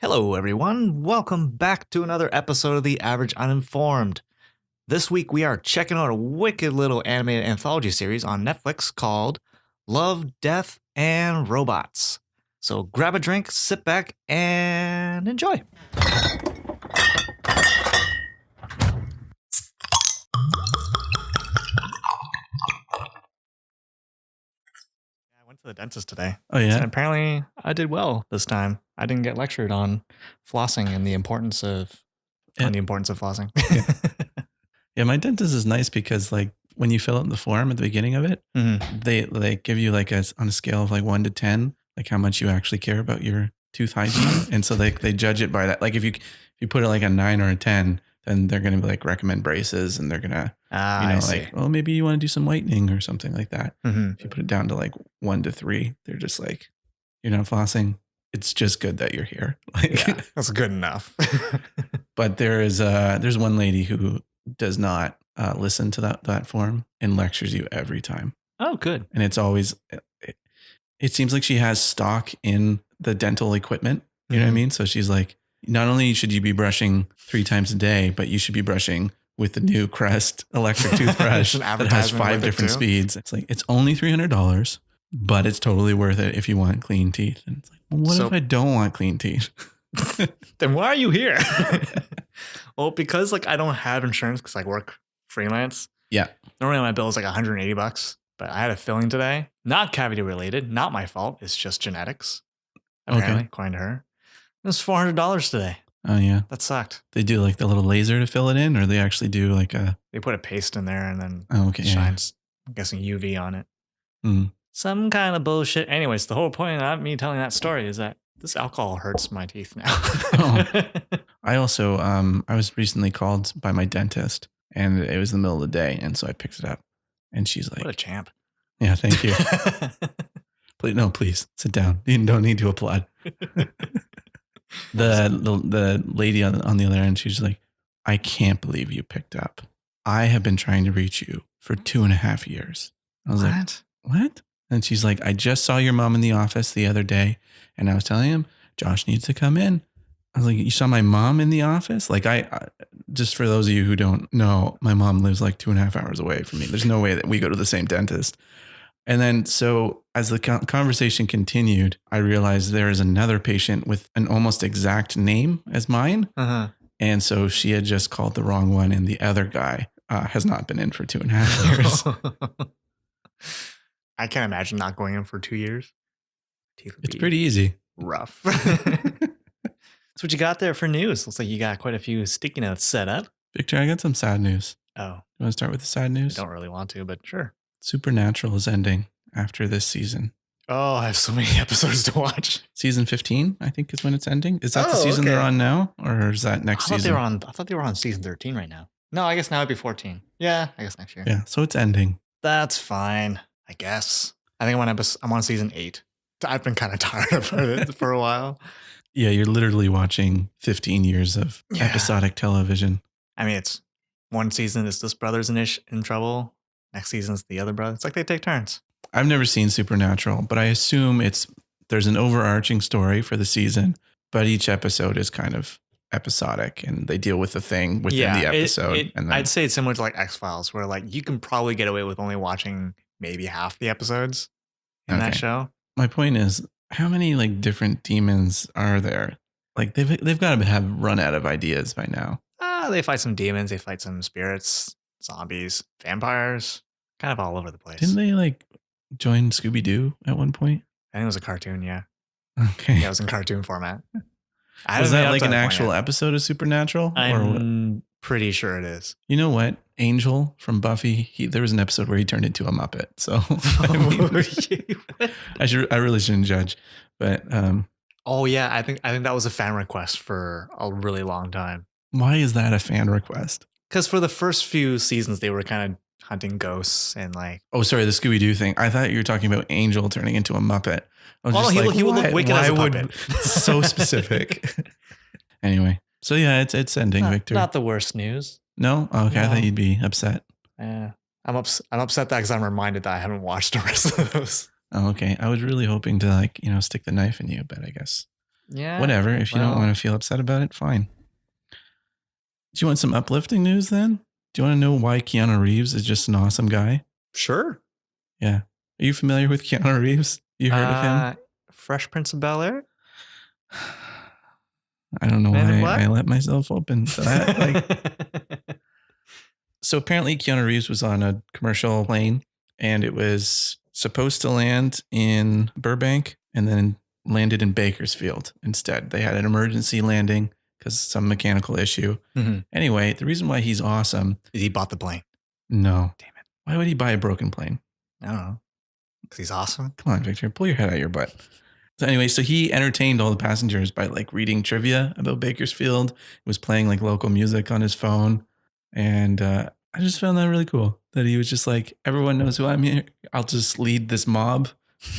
Hello, everyone. Welcome back to another episode of The Average Uninformed. This week, we are checking out a wicked little animated anthology series on Netflix called Love, Death, and Robots. So grab a drink, sit back, and enjoy. I went to the dentist today. Oh, yeah? And apparently, I did well this time. I didn't get lectured on flossing and the importance of flossing. Yeah, my dentist is nice because like when you fill out the form at the beginning of it, they give you like on a scale of like 1 to 10, like how much you actually care about your tooth hygiene. And so they judge it by that. Like if you put it like a 9 or a 10, then they're going to like recommend braces and they're going to, like, oh, maybe you want to do some whitening or something like that. If you put it down to like 1 to 3, they're just like, you're not flossing. It's just good that you're here. Like, yeah, that's good enough. But there's one lady who does not listen to that form and lectures you every time. Oh, good. And it's always, it seems like she has stock in the dental equipment. You know what I mean? So she's like, not only should you be brushing 3 times a day, but you should be brushing with the new Crest electric toothbrush that has 5 different speeds. It's like, it's only $300, but it's totally worth it if you want clean teeth. And it's like, well, what if I don't want clean teeth? Then why are you here? Well, because like I don't have insurance because I work freelance. Yeah. Normally my bill is like $180, but I had a filling today. Not cavity related. Not my fault. It's just genetics. Apparently, according to her. It was $400 today. Oh, yeah. That sucked. They do like the little laser to fill it in, or they actually do like They put a paste in there and then it shines, I'm guessing UV on it. Mm. Some kind of bullshit. Anyways, the whole point of me telling that story is that this alcohol hurts my teeth now. I also, I was recently called by my dentist and it was the middle of the day. And so I picked it up and she's like, what a champ. Yeah, thank you. Please sit down. You don't need to applaud. The lady on the other end, she's like, I can't believe you picked up. I have been trying to reach you for 2.5 years. I was like, what? And she's like, I just saw your mom in the office the other day and I was telling him, Josh needs to come in. I was like, you saw my mom in the office? Like I just for those of you who don't know, my mom lives like 2.5 hours away from me. There's no way that we go to the same dentist. And then so as the conversation continued, I realized there is another patient with an almost exact name as mine. And so she had just called the wrong one. And the other guy has not been in for 2.5 years. I can't imagine not going in for 2 years. It's pretty easy. Rough. That's what you got there for news. Looks like you got quite a few sticky notes set up. Victor, I got some sad news. Oh. You want to start with the sad news? I don't really want to, but sure. Supernatural is ending after this season. Oh, I have so many episodes to watch. Season 15, I think, is when it's ending. Is that the season they're on now? Or is that next season? I thought they were on season 13 right now. No, I guess now it'd be 14. Yeah, I guess next year. Yeah, so it's ending. That's fine, I guess. I think I'm on season 8. I've been kind of tired of it for a while. Yeah, you're literally watching 15 years of episodic television. I mean, it's one season is this brother's in trouble. Next season's the other brother. It's like they take turns. I've never seen Supernatural, but I assume there's an overarching story for the season, but each episode is kind of episodic and they deal with the thing within the episode. And then, I'd say it's similar to like X-Files, where like you can probably get away with only watching maybe half the episodes in that show. My point is, how many like different demons are there? Like they've got to have run out of ideas by now. They fight some demons, they fight some spirits, zombies, vampires, kind of all over the place. Didn't they like join Scooby-Doo at one point? I think it was a cartoon, yeah. Okay. Yeah, it was in cartoon format. Was that like an actual episode of Supernatural? I'm pretty sure it is. You know what? Angel from Buffy, there was an episode where he turned into a Muppet. So I really shouldn't judge. But oh yeah, I think that was a fan request for a really long time. Why is that a fan request? Because for the first few seasons, they were kind of hunting ghosts and like. Oh, sorry, the Scooby-Doo thing. I thought you were talking about Angel turning into a Muppet. I was he would look wicked as a puppet. So specific. Anyway, so yeah, it's ending, Victor. Not the worst news. No? Oh, okay, no. I thought you'd be upset. Yeah, I'm upset that because I'm reminded that I haven't watched the rest of those. Oh, okay. I was really hoping to stick the knife in you, but I guess Yeah. Whatever. If you don't want to feel upset about it, fine. Do you want some uplifting news then? Do you want to know why Keanu Reeves is just an awesome guy? Sure. Yeah. Are you familiar with Keanu Reeves? You heard of him? Fresh Prince of Bel-Air? I don't know why I let myself open to that. So apparently Keanu Reeves was on a commercial plane and it was supposed to land in Burbank and then landed in Bakersfield instead. They had an emergency landing because some mechanical issue. Mm-hmm. Anyway, the reason why he's awesome is he bought the plane. No. Damn it. Why would he buy a broken plane? I don't know. Because he's awesome. Come on, Victor, pull your head out of your butt. So anyway, so he entertained all the passengers by like reading trivia about Bakersfield. He was playing like local music on his phone. And I just found that really cool that he was just like, everyone knows who I'm here. I'll just lead this mob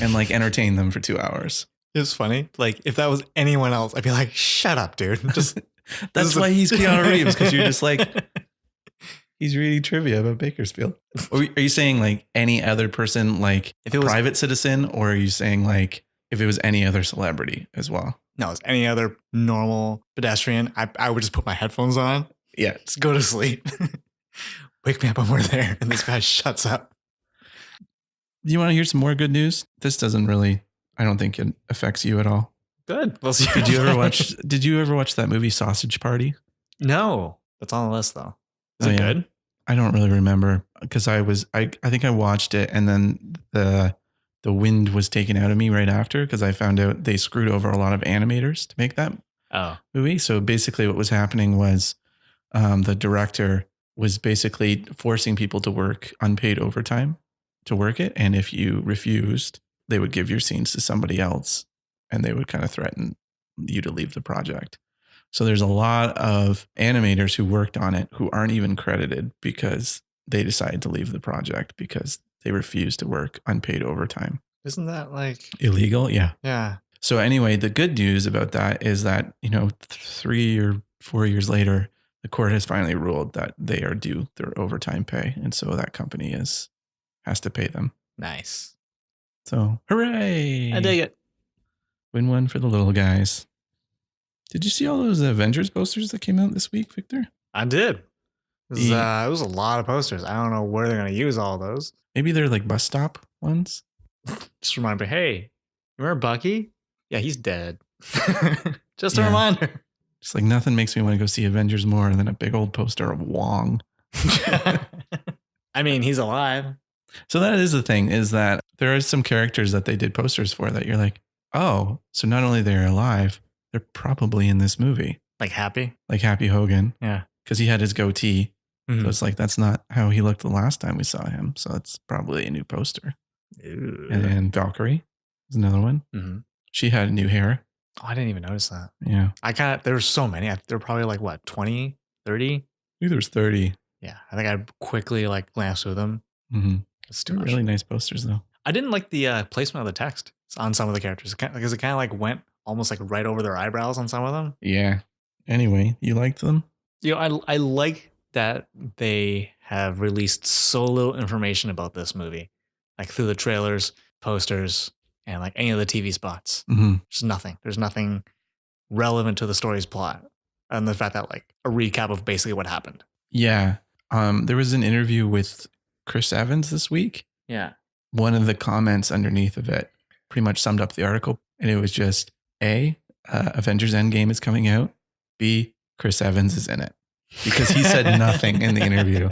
and like entertain them for 2 hours. It was funny. Like if that was anyone else, I'd be like, shut up, dude. Just That's why he's Keanu Reeves, because you're just like, he's reading trivia about Bakersfield. Are you saying like any other person, like if it was private citizen, or are you saying like if it was any other celebrity as well? No, it's any other normal pedestrian. I would just put my headphones on. Yeah. Just go to sleep. Wake me up when we're there. And this guy shuts up. Do you want to hear some more good news? This doesn't really, I don't think it affects you at all. Good. We'll see. Did you ever watch that movie Sausage Party? No. That's on the list though. Is it good? I don't really remember because I think I watched it and then the wind was taken out of me right after because I found out they screwed over a lot of animators to make that movie. So basically what was happening was the director was basically forcing people to work unpaid overtime to work it. And if you refused, they would give your scenes to somebody else and they would kind of threaten you to leave the project. So there's a lot of animators who worked on it who aren't even credited because they decided to leave the project because they refused to work unpaid overtime. Isn't that like illegal? Yeah. Yeah. So anyway, the good news about that is that, 3 or 4 years later, the court has finally ruled that they are due their overtime pay. And so that company has to pay them. Nice. So hooray. I dig it. Win one for the little guys. Did you see all those Avengers posters that came out this week, Victor? I did. It was a lot of posters. I don't know where they're going to use all those. Maybe they're like bus stop ones. Just remind me, hey, remember Bucky? Yeah, he's dead. Just a reminder. Just like nothing makes me want to go see Avengers more than a big old poster of Wong. I mean, he's alive. So that is the thing, is that there are some characters that they did posters for that you're like, oh, so not only they're alive, they're probably in this movie. Like Happy? Like Happy Hogan. Yeah. Because he had his goatee. Mm-hmm. So it's like, that's not how he looked the last time we saw him. So it's probably a new poster. Ew. And then Valkyrie is another one. Mm-hmm. She had new hair. Oh, I didn't even notice that. Yeah. There were so many. There were probably like, what, 20, 30? I think there was 30. Yeah. I think I quickly like glanced through them. Mm-hmm. It's too much. Really nice posters though. I didn't like the placement of the text on some of the characters because it kind of like went almost like right over their eyebrows on some of them. Yeah. Anyway, you liked them? I like that they have released so little information about this movie, like through the trailers, posters, and like any of the TV spots. Mm-hmm. There's nothing. There's nothing relevant to the story's plot, and the fact that like a recap of basically what happened. Yeah. There was an interview with Chris Evans this week. Yeah. One of the comments underneath of it pretty much summed up the article, and it was just A, Avengers Endgame is coming out. B, Chris Evans is in it. Because he said nothing in the interview.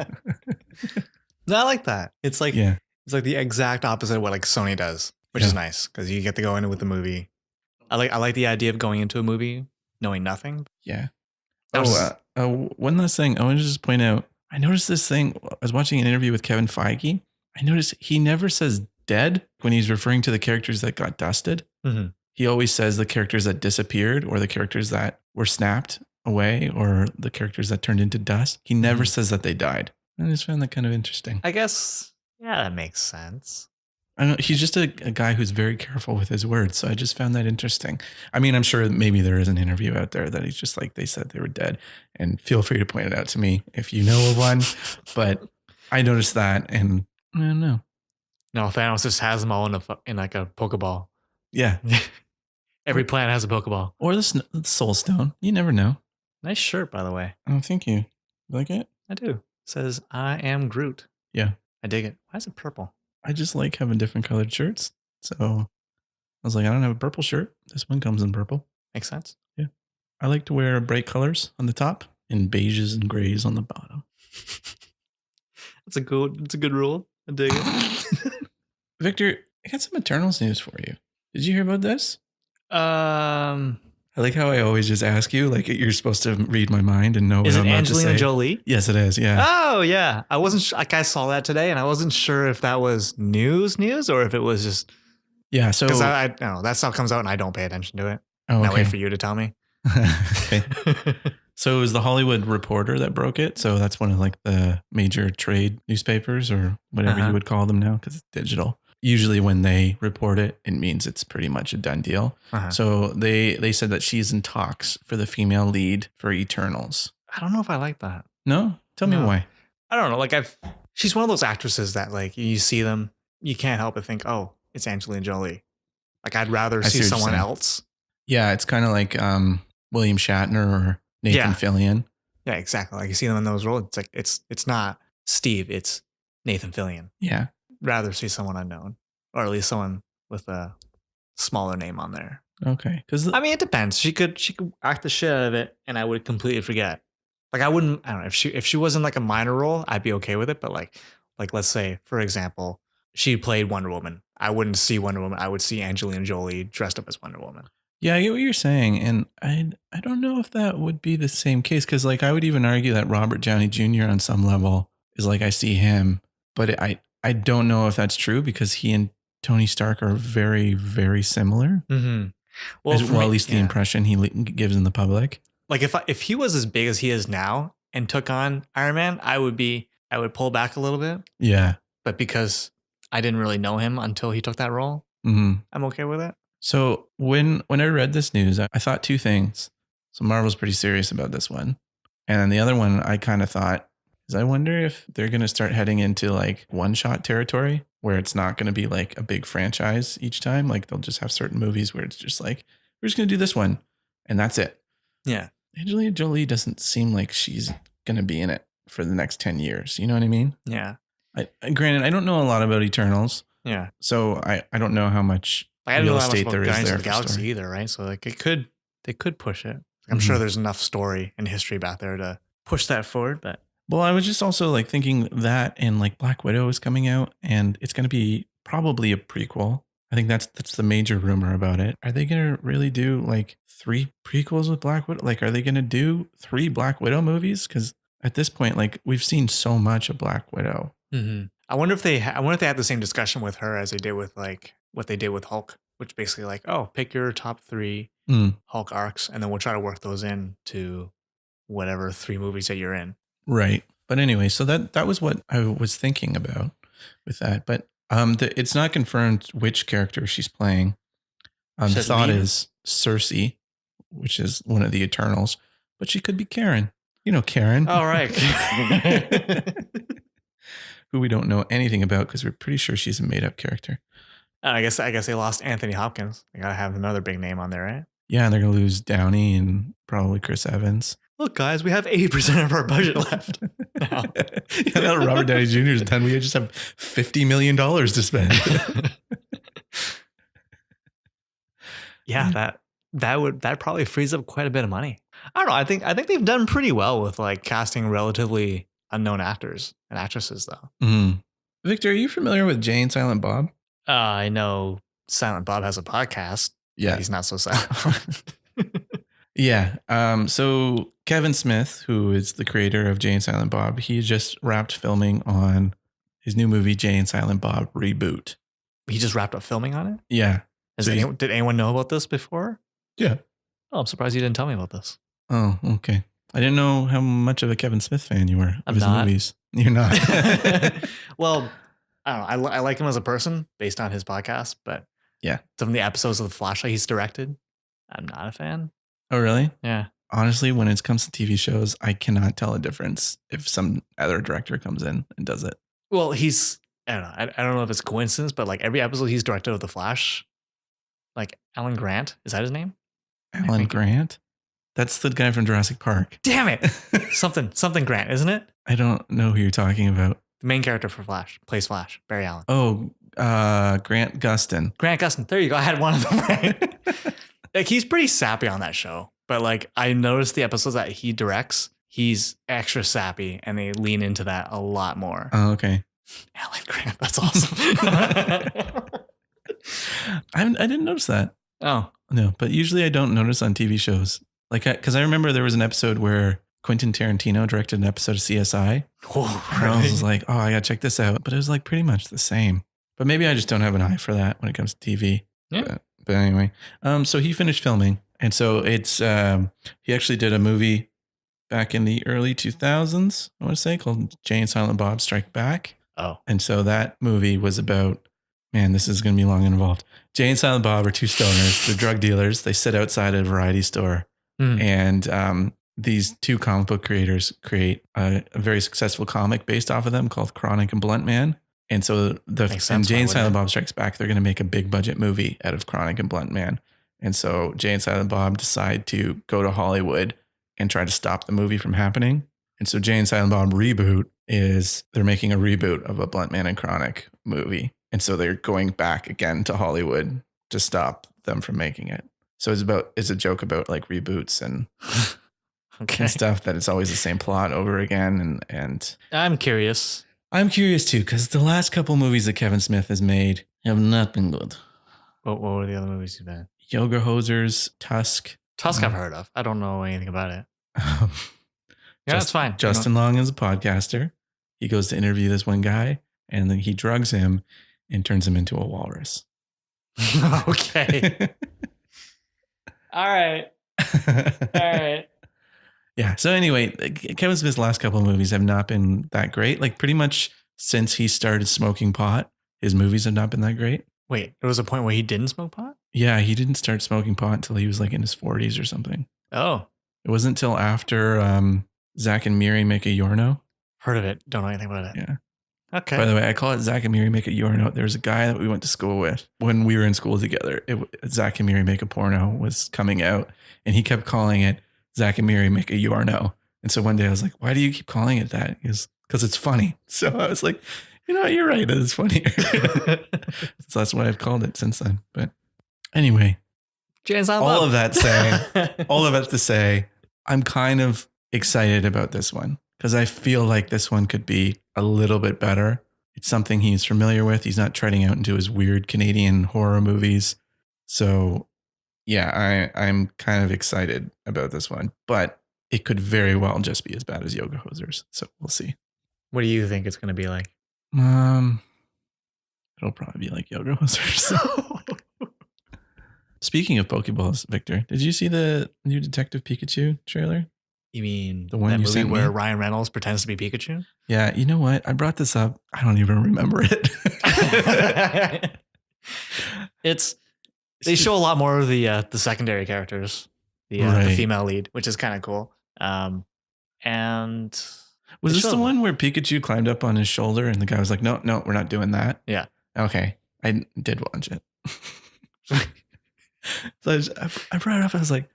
No, I like that. It's like it's like the exact opposite of what like Sony does, which is nice because you get to go in with the movie. I like the idea of going into a movie knowing nothing. Yeah. One last thing. I want to just point out, I noticed this thing. I was watching an interview with Kevin Feige. I noticed he never says dead when he's referring to the characters that got dusted. Mm-hmm. He always says the characters that disappeared or the characters that were snapped away or the characters that turned into dust. He never says that they died. I just found that kind of interesting. I guess, yeah, that makes sense. I don't know. He's just a guy who's very careful with his words. So I just found that interesting. I mean, I'm sure maybe there is an interview out there that he's just like, they said they were dead. And feel free to point it out to me if you know of one. But I noticed that and I don't know. No, Thanos just has them all in like a Pokeball. Yeah. Every plant has a Pokeball. Or the Soul Stone. You never know. Nice shirt, by the way. Oh, thank you. You like it? I do. It says, I am Groot. Yeah. I dig it. Why is it purple? I just like having different colored shirts. So I was like, I don't have a purple shirt. This one comes in purple. Makes sense. Yeah. I like to wear bright colors on the top and beiges and grays on the bottom. It's a good rule. I dig it. Victor, I got some Eternals news for you. Did you hear about this? I like how I always just ask you, like you're supposed to read my mind and know what I'm about to say. Is it Angelina Jolie? Yes, it is. Yeah. Oh, yeah. I wasn't like I saw that today, and I wasn't sure if that was news or if it was just. Yeah. So because I don't know, that stuff comes out and I don't pay attention to it. Oh, okay. I wait for you to tell me. Okay. So it was the Hollywood Reporter that broke it. So that's one of like the major trade newspapers or whatever you would call them now because it's digital. Usually when they report it, it means it's pretty much a done deal. So they said that she's in talks for the female lead for Eternals. I don't know if I like that. No? Tell me why. I don't know. Like she's one of those actresses that like you see them, you can't help but think, oh, it's Angelina Jolie. Like I'd rather see someone else. Yeah, it's kind of like William Shatner or Nathan Fillion. Yeah, exactly. Like you see them in those roles. It's like it's not Steve, it's Nathan Fillion. Yeah. Rather see someone unknown, or at least someone with a smaller name on there. Okay, because I mean, it depends. She could act the shit out of it, and I would completely forget. Like I don't know if she was in like a minor role, I'd be okay with it. But like let's say for example, she played Wonder Woman. I wouldn't see Wonder Woman. I would see Angelina Jolie dressed up as Wonder Woman. Yeah, I get what you're saying, and I don't know if that would be the same case because like I would even argue that Robert Downey Jr. on some level is like I see him, but I don't know if that's true because he and Tony Stark are very, very similar. Mm-hmm. Well, at least the impression he gives in the public. Like if he was as big as he is now and took on Iron Man, I would pull back a little bit. Yeah. But because I didn't really know him until he took that role, I'm okay with it. So when I read this news, I thought two things. So Marvel's pretty serious about this one. And then the other one I kind of thought is I wonder if they're going to start heading into like one-shot territory where it's not going to be like a big franchise each time. Like they'll just have certain movies where it's just like, we're just going to do this one and that's it. Yeah. Angelina Jolie doesn't seem like she's going to be in it for the next 10 years. You know what I mean? Yeah. Granted, I don't know a lot about Eternals. Yeah. So I don't know how much real estate there is there for Galaxy either, right? So like they could push it. I'm sure there's enough story and history back there to push that forward, but. Well, I was just also like thinking that and like Black Widow is coming out and it's going to be probably a prequel. I think that's the major rumor about it. Are they going to really do like 3 prequels with Black Widow? Like, are they going to do 3 Black Widow movies? Because at this point, like we've seen so much of Black Widow. Mm-hmm. I wonder if they had the same discussion with her as they did with like what they did with Hulk, which basically like, oh, pick your top 3 Hulk arcs, and then we'll try to work those in to whatever 3 movies that you're in. Right. But anyway, so that was what I was thinking about with that. But it's not confirmed which character she's playing. The thought is Cersei, which is one of the Eternals, but she could be Karen. You know Karen. All right. Who we don't know anything about because we're pretty sure she's a made-up character. I guess they lost Anthony Hopkins. They gotta have another big name on there, right? Yeah, and they're gonna lose Downey and probably Chris Evans. Look, guys, we have 80% of our budget left. Now that Robert Downey Jr. is done, we just have $50 million to spend. Yeah, that probably frees up quite a bit of money. I don't know. I think they've done pretty well with like casting relatively unknown actors and actresses, though. Mm-hmm. Victor, are you familiar with Jay and Silent Bob? I know Silent Bob has a podcast. Yeah, he's not so silent. Yeah. So Kevin Smith, who is the creator of Jay and Silent Bob, he just wrapped filming on his new movie, Jay and Silent Bob Reboot. He just wrapped up filming on it? Yeah. Did anyone know about this before? Yeah. Oh, I'm surprised you didn't tell me about this. Oh, okay. I didn't know how much of a Kevin Smith fan you were of his not. movies. You're not. Well, I don't know. I like him as a person based on his podcast, but yeah, some of the episodes of The Flashlight he's directed, I'm not a fan. Oh, really? Yeah. Honestly, when it comes to TV shows, I cannot tell a difference if some other director comes in and does it. Well, I don't know if it's a coincidence, but like every episode he's directed of The Flash, Like Alan Grant. Is that his name? Alan Grant? That's the guy from Jurassic Park. Damn it. something Grant, isn't it? I don't know who you're talking about. The main character for Flash. Plays Flash. Barry Allen. Oh, Grant Gustin. Grant Gustin. There you go. I had one of them right. Like, he's pretty sappy on that show. But like, I noticed the episodes that he directs, he's extra sappy, and they lean into that a lot more. Oh, okay. Alan Grant. That's awesome. I didn't notice that. Oh. No, but usually I don't notice on TV shows. Like, because I remember there was an episode where Quentin Tarantino directed an episode of CSI. Oh, and I was like, oh, I got to check this out. But it was like pretty much the same. But maybe I just don't have an eye for that when it comes to TV. Yeah. But anyway, so he finished filming. And so it's, he actually did a movie back in the early 2000s, I want to say, called Jay and Silent Bob Strike Back. Oh. And so that movie was about, man, this is going to be long and involved. Jay and Silent Bob are two stoners. They're drug dealers. They sit outside a variety store. And these two comic book creators create a very successful comic based off of them called Chronic and Blunt Man. And so Jay and Silent Bob Strikes Back, they're going to make a big budget movie out of Chronic and Blunt Man. And so Jay and Silent Bob decide to go to Hollywood and try to stop the movie from happening. And so Jay and Silent Bob Reboot they're making a reboot of a Blunt Man and Chronic movie. And so they're going back again to Hollywood to stop them from making it. So it's a joke about like reboots and and stuff, that it's always the same plot over again. And I'm curious. I'm curious too, because the last couple movies that Kevin Smith has made have not been good. What were the other movies you've had? Yoga Hosers, Tusk. Tusk I've heard of. I don't know anything about it. Yeah, that's fine. Justin Long is a podcaster. He goes to interview this one guy, and then he drugs him and turns him into a walrus. Okay. All right. Yeah. So anyway, Kevin Smith's last couple of movies have not been that great. Like pretty much since he started smoking pot, his movies have not been that great. Wait, there was a point where he didn't smoke pot? Yeah, he didn't start smoking pot until he was like in his 40s or something. Oh. It wasn't until after Zack and Miri Make a Yorno. Heard of it. Don't know anything about it. Yeah. Okay. By the way, I call it Zack and Miri Make a Yorno. There was a guy that we went to school with when we were in school together. Zack and Miri Make a Porno was coming out, and he kept calling it Zack and Miri Make a Yorno. And so one day I was like, why do you keep calling it that? He goes, because it's funny. So I was like, you know what? You're right. It's funnier. So that's what I've called it since then. But anyway, all of that to say, I'm kind of excited about this one because I feel like this one could be a little bit better. It's something he's familiar with. He's not treading out into his weird Canadian horror movies. So yeah, I'm kind of excited about this one, but it could very well just be as bad as Yoga Hosers. So we'll see. What do you think it's going to be like? It'll probably be like Yoga Hosers. Speaking of Pokeballs, Victor, did you see the new Detective Pikachu trailer? You mean the one that you movie sent where me? Ryan Reynolds pretends to be Pikachu? Yeah, you know what? I brought this up. I don't even remember it. They show a lot more of the secondary characters, the female lead, which is kind of cool. And was this the one where Pikachu climbed up on his shoulder and the guy was like, no, we're not doing that? Yeah. Okay. I did watch it. So I brought it up. I was like,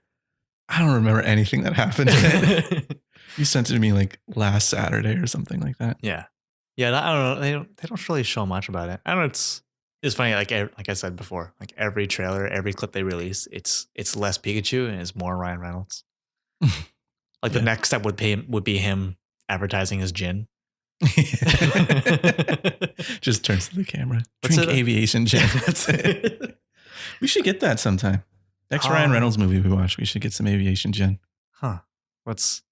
I don't remember anything that happened in it. You sent it to me like last Saturday or something like that. Yeah. Yeah. I don't know. They don't really show much about it. I don't know. It's funny. Like I said before, like every trailer, every clip they release, it's less Pikachu and it's more Ryan Reynolds. Like the next step would be him advertising his gin. Just turns to the camera. Drink aviation gin. That's it. We should get that sometime. Next Ryan Reynolds movie we watch, we should get some aviation gin. Huh. It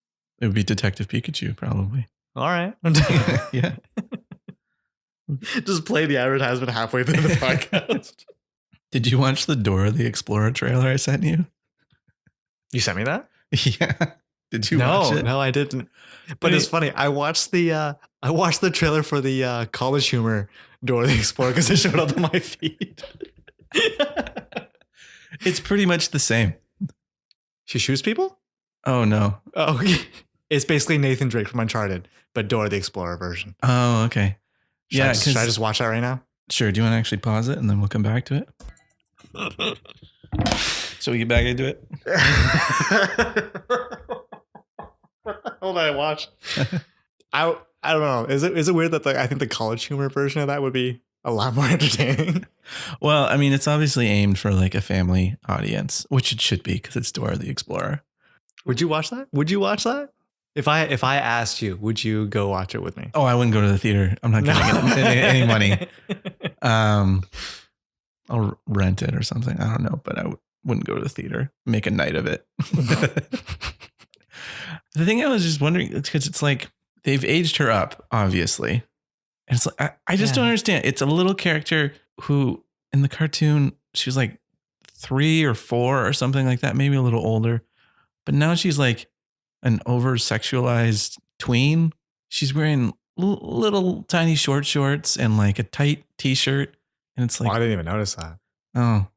would be Detective Pikachu, probably. All right. Yeah. Just play the advertisement halfway through the podcast. Did you watch the Dora the Explorer trailer I sent you? You sent me that? Yeah. Did you watch it? No, I didn't. But it's funny. I watched the trailer for the College Humor Dora the Explorer because it showed up on my feed. It's pretty much the same. She shoots people? Oh, no. Oh, it's basically Nathan Drake from Uncharted, but Dora the Explorer version. Oh, okay. Should I just watch that right now? Sure. Do you want to actually pause it and then we'll come back to it? Shall we get back into it? Hold on, I watch. I don't know. Is it weird that I think the college humor version of that would be a lot more entertaining? Well, I mean, it's obviously aimed for like a family audience, which it should be because it's Dora the Explorer. Would you watch that? If I asked you, would you go watch it with me? Oh, I wouldn't go to the theater. I'm not getting any money. I'll rent it or something. I don't know, but I wouldn't go to the theater. Make a night of it. The thing I was just wondering, because it's like they've aged her up, obviously. And it's like, I just don't understand. It's a little character who in the cartoon, she was like 3 or 4 or something like that, maybe a little older. But now she's like an over sexualized tween. She's wearing little tiny short shorts and like a tight t-shirt. And it's like, I didn't even notice that. Oh,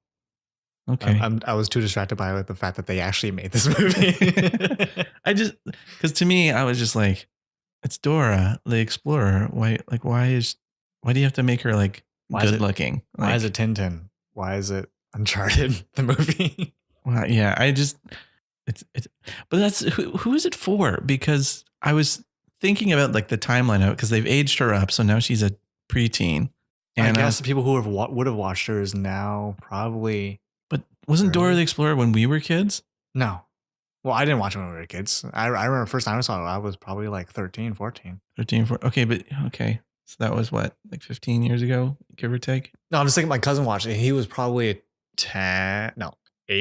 okay. I was too distracted by the fact that they actually made this movie. Because to me, I was just like, it's Dora the Explorer. Why do you have to make her like good looking? Like, why is it Tintin? Why is it Uncharted, the movie? Well, yeah, but that's who is it for? Because I was thinking about like the timeline of it because they've aged her up. So now she's a preteen. And I guess the people who would have watched her is now probably. But wasn't Dora the Explorer when we were kids? No. Well, I didn't watch it when we were kids. I remember the first time I saw it, I was probably like 13, 14. 13, 14. Okay. So that was what, like 15 years ago, give or take? No, I'm just thinking my cousin watched it. He was probably 8,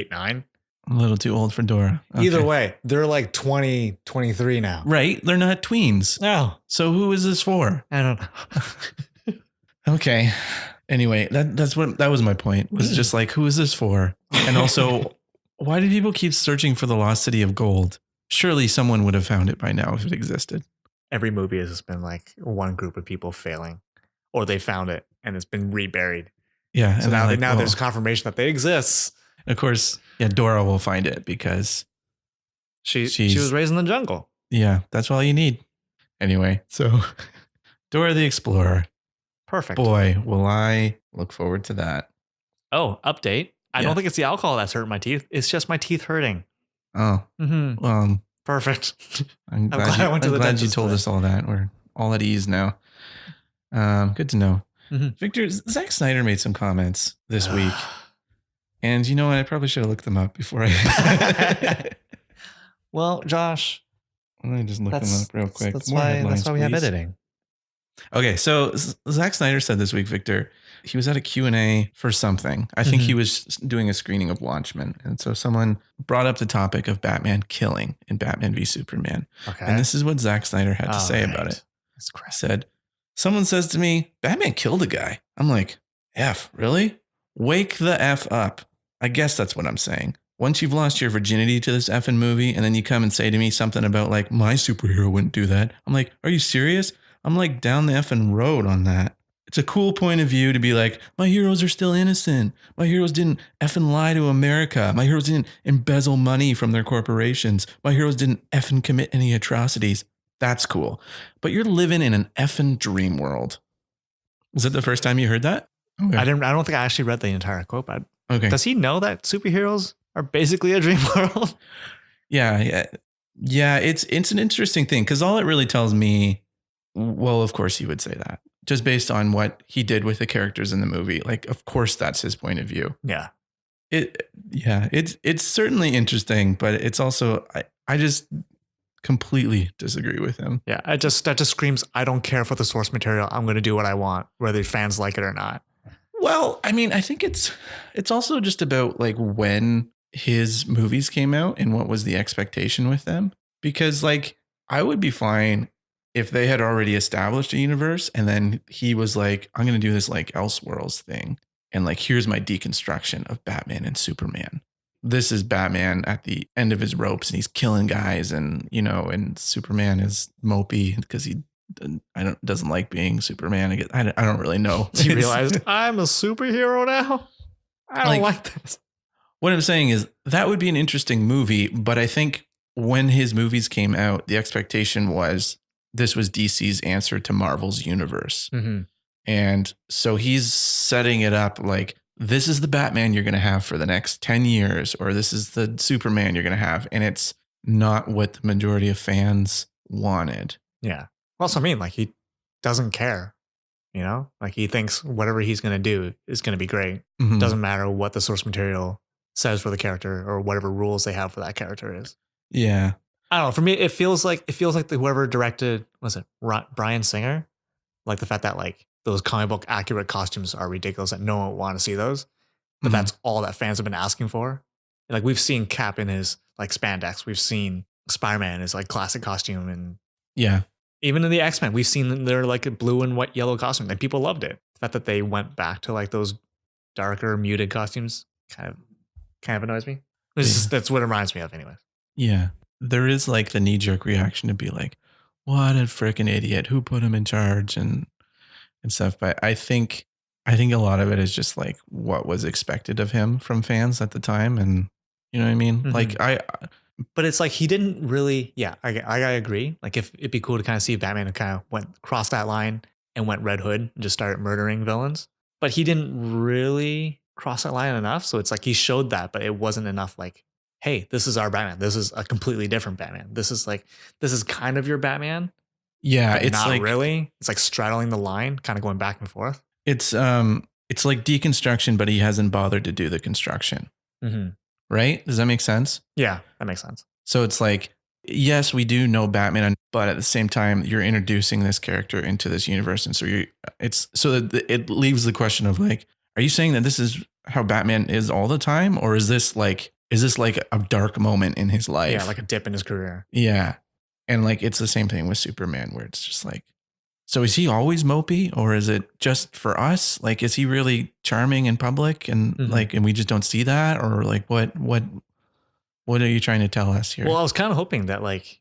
9. A little too old for Dora. Okay. Either way, they're like 20, 23 now. Right. They're not tweens. No. So who is this for? I don't know. Okay. Anyway, that was my point. Was just like, who is this for? And also, why do people keep searching for the lost city of gold? Surely someone would have found it by now if it existed. Every movie has just been like one group of people failing, or they found it and it's been reburied. Yeah. So now there's confirmation that they exist. Of course, yeah, Dora will find it because she was raised in the jungle. Yeah, that's all you need. Anyway, so Dora the Explorer. Perfect. Boy, will I look forward to that. Oh, update. I don't think it's the alcohol that's hurting my teeth. It's just my teeth hurting. Oh. Mm-hmm. Perfect. I'm glad you told us all that. We're all at ease now. Good to know. Mm-hmm. Victor, Zack Snyder made some comments this week. And you know what? I probably should have looked them up before I... Well, Josh. Let me just look them up real quick. That's why we have editing. Okay, so Zack Snyder said this week, Victor, he was at a Q&A for something. I think he was doing a screening of Watchmen. And so someone brought up the topic of Batman killing in Batman v Superman. Okay. And this is what Zack Snyder had to say about it. That's crazy. He said, someone says to me, Batman killed a guy. I'm like, F, really? Wake the F up. I guess that's what I'm saying. Once you've lost your virginity to this effing movie and then you come and say to me something about like, my superhero wouldn't do that. I'm like, are you serious? I'm like down the effing road on that. It's a cool point of view to be like, my heroes are still innocent. My heroes didn't effing lie to America. My heroes didn't embezzle money from their corporations. My heroes didn't effing commit any atrocities. That's cool. But you're living in an effing dream world. Was it the first time you heard that? Okay. I don't think I actually read the entire quote, but okay. Does he know that superheroes are basically a dream world? Yeah. It's an interesting thing because all it really tells me, well, of course he would say that just based on what he did with the characters in the movie. Like, of course, that's his point of view. Yeah. It's certainly interesting, but it's also, I just completely disagree with him. Yeah. That just screams, I don't care for the source material. I'm going to do what I want, whether fans like it or not. Well, I mean, I think it's also just about like when his movies came out and what was the expectation with them, because like I would be fine if they had already established a universe and then he was like, I'm going to do this like Elseworlds thing. And like, here's my deconstruction of Batman and Superman. This is Batman at the end of his ropes and he's killing guys and, and Superman is mopey because he doesn't like being Superman. I don't really know. He realized I'm a superhero now. I don't like this. What I'm saying is that would be an interesting movie, but I think when his movies came out, the expectation was this was DC's answer to Marvel's universe. Mm-hmm. And so he's setting it up like this is the Batman you're going to have for the next 10 years, or this is the Superman you're going to have. And it's not what the majority of fans wanted. Yeah. Also, I mean, like, he doesn't care, you know? Like, he thinks whatever he's going to do is going to be great. Mhm. Doesn't matter what the source material says for the character or whatever rules they have for that character is. Yeah. I don't know. For me, it feels like whoever directed, was it Bryan Singer? Like the fact that like those comic book accurate costumes are ridiculous that no one would want to see those. But that's all that fans have been asking for. And, like, we've seen Cap in his like spandex. We've seen Spider-Man in his like classic costume, and Yeah. even in the X-Men, we've seen their like a blue and white yellow costume, and people loved it. The fact that they went back to like those darker, muted costumes kind of annoys me. That's what it reminds me of, anyways. Yeah. There is like the knee-jerk reaction to be like, what a freaking idiot. Who put him in charge and stuff. But I think a lot of it is just like what was expected of him from fans at the time. And you know what I mean? Like but it's like he didn't really. Yeah, I agree. Like, if it'd be cool to kind of see if Batman kind of went crossed that line and went Red Hood and just started murdering villains. But he didn't really cross that line enough. So it's like he showed that, but it wasn't enough. Like, hey, this is our Batman. This is a completely different Batman. This is kind of your Batman. Yeah, but it's not like really. It's like straddling the line, kind of going back and forth. It's like deconstruction, but he hasn't bothered to do the construction. Mm-hmm. Right? Does that make sense? Yeah, that makes sense. So it's like, yes, we do know Batman, but at the same time, you're introducing this character into this universe, and so it leaves the question of like, are you saying that this is how Batman is all the time, or is this like a dark moment in his life? Yeah, like a dip in his career. Yeah, and like it's the same thing with Superman, where it's just like, so is he always mopey, or is it just for us? Like, is he really charming in public, and and we just don't see that, or like what are you trying to tell us here? Well, I was kind of hoping that like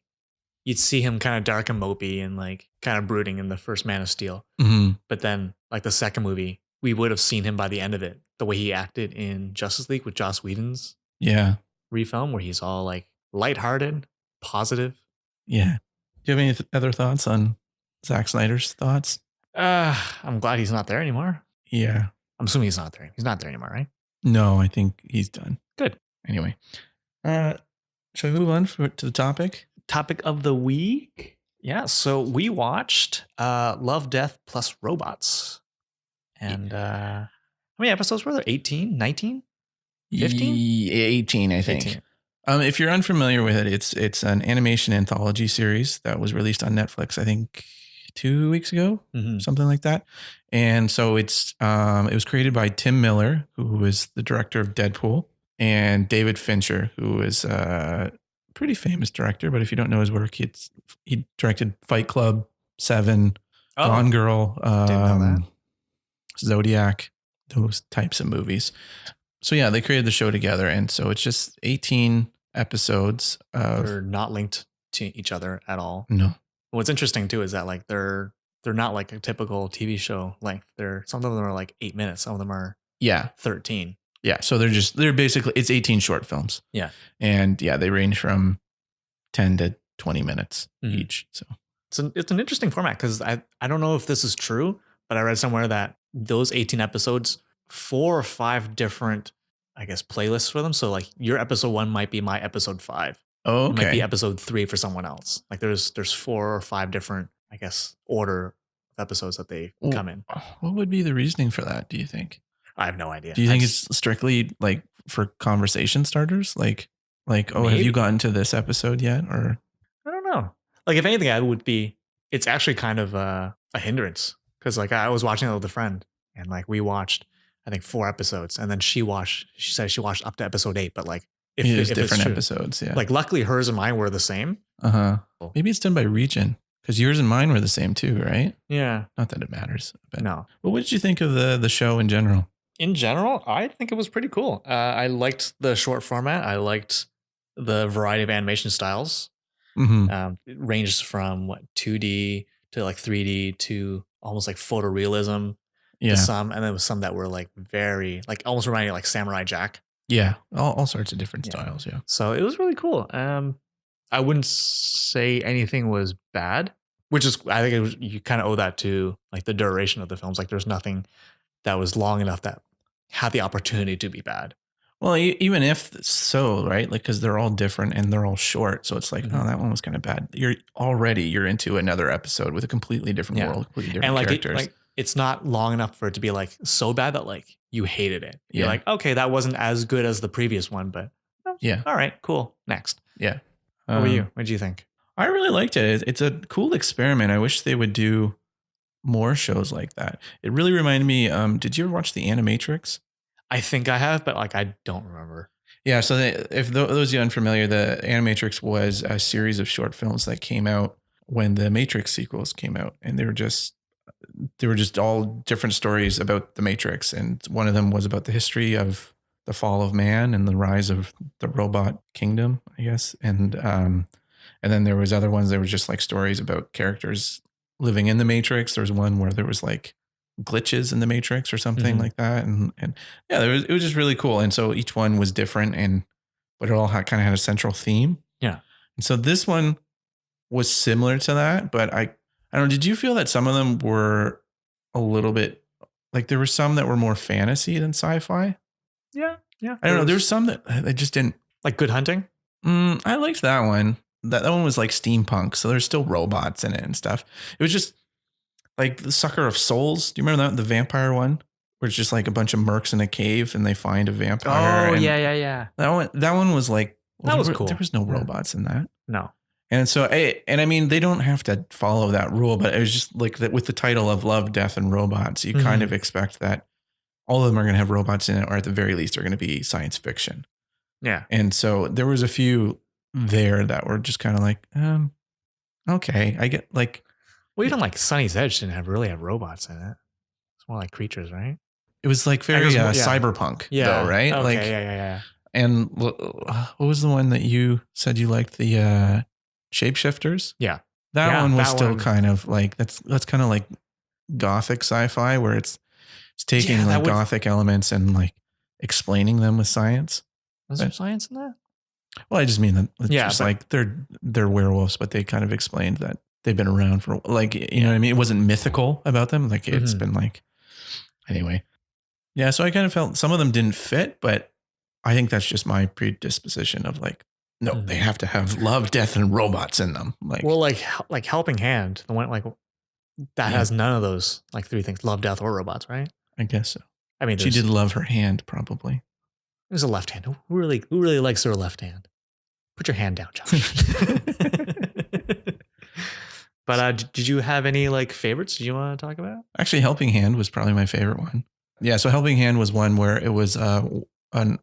you'd see him kind of dark and mopey and like kind of brooding in the first Man of Steel. Mm-hmm. But then like the second movie, we would have seen him by the end of it, the way he acted in Justice League with Joss Whedon's refilm, where he's all like lighthearted, positive. Yeah. Do you have any other thoughts on Zack Snyder's thoughts? I'm glad he's not there anymore. Yeah. I'm assuming he's not there. He's not there anymore, right? No, I think he's done. Good. Anyway, shall we move on to the topic? Topic of the week? Yeah. So we watched Love, Death plus Robots. And how many episodes were there? 18, 19, 15? 18, I think. 18. If you're unfamiliar with it, it's an animation anthology series that was released on Netflix, I think 2 weeks ago, something like that. And so it was created by Tim Miller, who is the director of Deadpool, and David Fincher, who is a pretty famous director. But if you don't know his work, he directed Fight Club, Seven, Gone Girl, didn't know that. Zodiac, those types of movies. So yeah, they created the show together, and so it's just 18 episodes. They're not linked to each other at all. No. What's interesting too is that like they're not like a typical TV show length. Some of them are like 8 minutes. Some of them are 13. Yeah, so they're basically, it's 18 short films. Yeah, and yeah, they range from 10 to 20 minutes each. So it's an interesting format because I don't know if this is true, but I read somewhere that those 18 episodes, 4 or 5 different, I guess, playlists for them. So like your episode 1 might be my episode 5. Oh, okay. It might be episode 3 for someone else. Like there's 4 or 5 different, I guess, order of episodes that they come in. What would be the reasoning for that, do you think? I have no idea. Do you think it's strictly like for conversation starters? Like, oh, maybe. Have you gotten to this episode yet? Or I don't know. Like if anything, it's actually kind of a hindrance. Because like I was watching it with a friend and like we watched, I think 4 episodes, and then she said she watched up to episode 8, but like if different it's true, episodes, yeah. Like luckily hers and mine were the same. Maybe it's done by region, because yours and mine were the same too, right? Yeah. Not that it matters. But no. But what did you think of the show in general? In general, I think it was pretty cool. I liked the short format. I liked the variety of animation styles. It ranges from 2D to like 3D to almost like photorealism. To some, and there was some that were like very like almost reminding you like Samurai Jack. Yeah, all sorts of different styles. Yeah. So it was really cool. I wouldn't say anything was bad, which is I think you kind of owe that to like the duration of the films. Like there's nothing that was long enough that had the opportunity to be bad. Well, even if so, right? Like, because they're all different and they're all short. So it's like, oh, that one was kind of bad. You're into another episode with a completely different world, completely different and characters. It's not long enough for it to be like so bad that like you hated it. You're Yeah. like, okay, that wasn't as good as the previous one, but yeah. all right, cool. Next. Yeah. What were you? What did you think? I really liked it. It's a cool experiment. I wish they would do more shows like that. It really reminded me. Did you ever watch The Animatrix? I think I have, but like I don't remember. Yeah. So if those of you unfamiliar, The Animatrix was a series of short films that came out when the Matrix sequels came out, and they were just all different stories about the Matrix. And one of them was about the history of the fall of man and the rise of the robot kingdom, I guess. And then there was other ones that were just like stories about characters living in the Matrix. There was one where there was like glitches in the Matrix or something like that. And yeah, it was just really cool. And so each one was different, but it all kind of had a central theme. Yeah. And so this one was similar to that, but I don't know. Did you feel that some of them were a little bit like there were some that were more fantasy than sci-fi? Yeah. Yeah. I don't know. There was some that I just didn't like. Good Hunting. I liked that one. That one was like steampunk. So there's still robots in it and stuff. It was just like the Sucker of Souls. Do you remember that? The vampire one where it's just like a bunch of mercs in a cave and they find a vampire. Oh, yeah. That one was like, that was cool. There was no robots in that. No. And so, I mean, they don't have to follow that rule, but it was just like that with the title of Love, Death, and Robots, you kind of expect that all of them are going to have robots in it, or at the very least, are going to be science fiction. Yeah. And so there was a few there that were just kind of like, okay, I get like. Well, even like Sunny's Edge didn't really have robots in it. It's more like creatures, right? It was like very cyberpunk, though, right? Okay, like, yeah. And what was the one that you said you liked? The Shapeshifters? Yeah. That one was still kind of like, that's kind of like gothic sci-fi where it's taking like gothic elements and like explaining them with science. Was there science in that? Well, I just mean that it's just like they're werewolves, but they kind of explained that they've been around for like, you know what I mean? It wasn't mythical about them. Like it's been like, anyway. Yeah. So I kind of felt some of them didn't fit, but I think that's just my predisposition of like, no, they have to have love, death, and robots in them. Like, well, like Helping Hand, the one like that has none of those like three things: love, death, or robots, right? I guess so. I mean, she did love her hand, probably. There's a left hand. Who really likes their left hand? Put your hand down, Josh. But did you have any like favorites? Did you want to talk about? Actually, Helping Hand was probably my favorite one. Yeah, so Helping Hand was one where it was a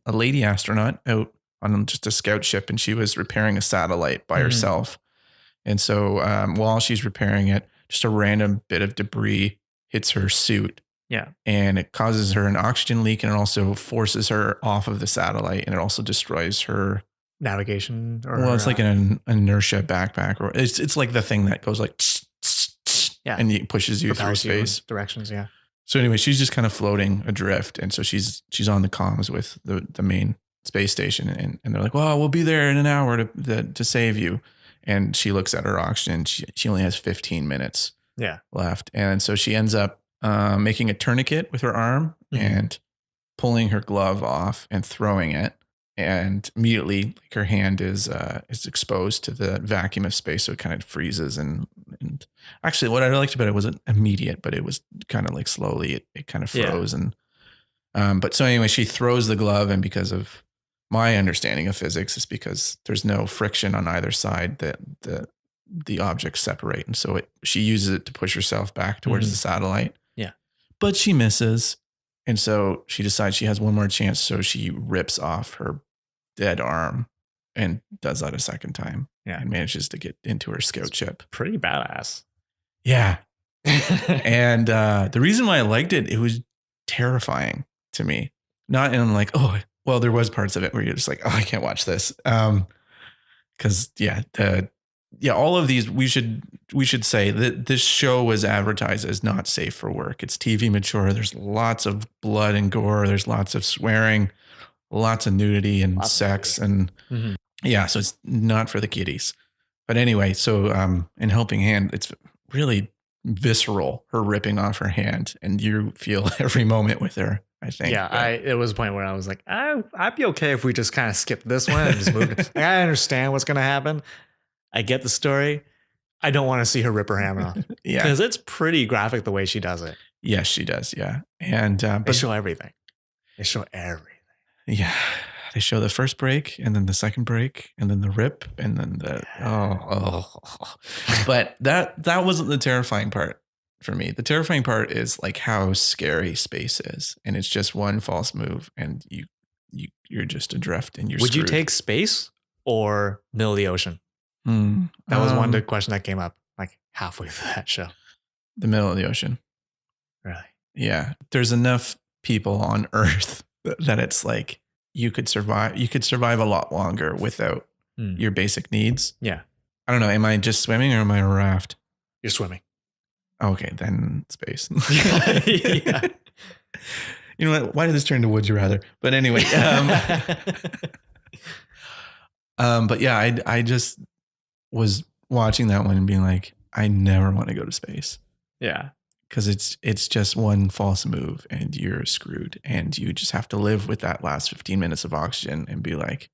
lady astronaut out on just a scout ship, and she was repairing a satellite by herself. And so while she's repairing it, just a random bit of debris hits her suit. Yeah. And it causes her an oxygen leak, and it also forces her off of the satellite, and it also destroys her navigation. It's like an inertia backpack, or it's like the thing that goes like and it pushes you through space directions. Yeah. So anyway, she's just kind of floating adrift, and so she's on the comms with the main space station, and they're like, "Well, we'll be there in an hour to save you." And she looks at her oxygen. She only has 15 minutes left, and so she ends up making a tourniquet with her arm and pulling her glove off and throwing it. And immediately, like, her hand is exposed to the vacuum of space, so it kind of freezes. And actually, what I liked about it wasn't immediate, but it was kind of like slowly it kind of froze. And but so anyway, she throws the glove, and because of my understanding of physics, it's because there's no friction on either side that the objects separate, and so she uses it to push herself back towards the satellite. Yeah, but she misses, and so she decides she has one more chance. So she rips off her dead arm and does that a second time. Yeah. And manages to get into her scout ship. Pretty badass. Yeah. And the reason why I liked it, it was terrifying to me. Not in like, oh, well, there was parts of it where you're just like, oh, I can't watch this. Because all of these, we should say that this show was advertised as not safe for work. It's TV mature. There's lots of blood and gore. There's lots of swearing, lots of nudity and sex. And so it's not for the kiddies. But anyway, so in Helping Hand, it's really visceral, her ripping off her hand, and you feel every moment with her. I think. Yeah, it was a point where I was like, I'd be okay if we just kind of skip this one and just move. Like, I understand what's gonna happen. I get the story. I don't want to see her rip her hammer off. Yeah. Because it's pretty graphic the way she does it. Yes, she does. Yeah. And They show everything. Yeah. They show the first break and then the second break and then the rip and then But that wasn't the terrifying part for me. The terrifying part is like how scary space is. And it's just one false move and you're just adrift and you're Would screwed. you take space or middle of the ocean? That was one question that came up like halfway through that show. The middle of the ocean. Really? Yeah. There's enough people on Earth that it's like you could survive a lot longer without your basic needs. Yeah. I don't know. Am I just swimming or am I a raft? You're swimming. Okay, then space. Yeah. You know what? Why did this turn to would you rather? But anyway. But yeah, I just was watching that one and being like, I never want to go to space. Yeah. Because it's just one false move and you're screwed. And you just have to live with that last 15 minutes of oxygen and be like,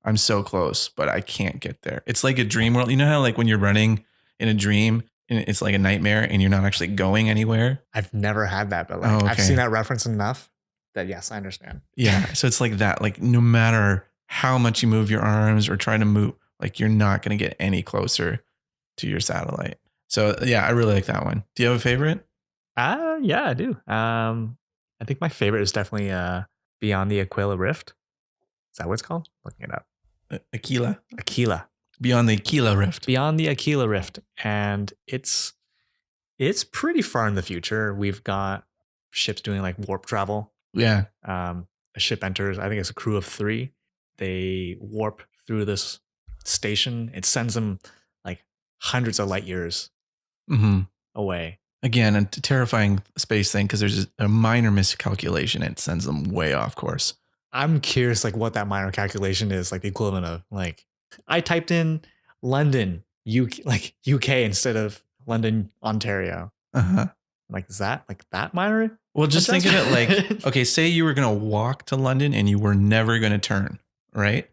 I'm so close, but I can't get there. It's like a dream world. You know how like when you're running in a dream and it's like a nightmare and you're not actually going anywhere? I've never had that, but like I've seen that reference enough that yes, I understand. Yeah. So it's like that. Like no matter how much you move your arms or try to move, like you're not going to get any closer to your satellite. So yeah, I really like that one. Do you have a favorite? Yeah, I do. I think my favorite is definitely Beyond the Aquila Rift. Is that what it's called? Looking it up. Aquila. Beyond the Aquila Rift. Beyond the Aquila Rift. And it's pretty far in the future. We've got ships doing like warp travel. Yeah. A ship enters, I think it's a crew of 3. They warp through this station. It sends them like hundreds of light years away. Again, a terrifying space thing because there's a minor miscalculation. It sends them way off course. I'm curious like what that minor calculation is, like the equivalent of like I typed in London, UK instead of London, Ontario. Like is that like that minor? Well, just think of it like, okay, say you were going to walk to London and you were never going to turn, right?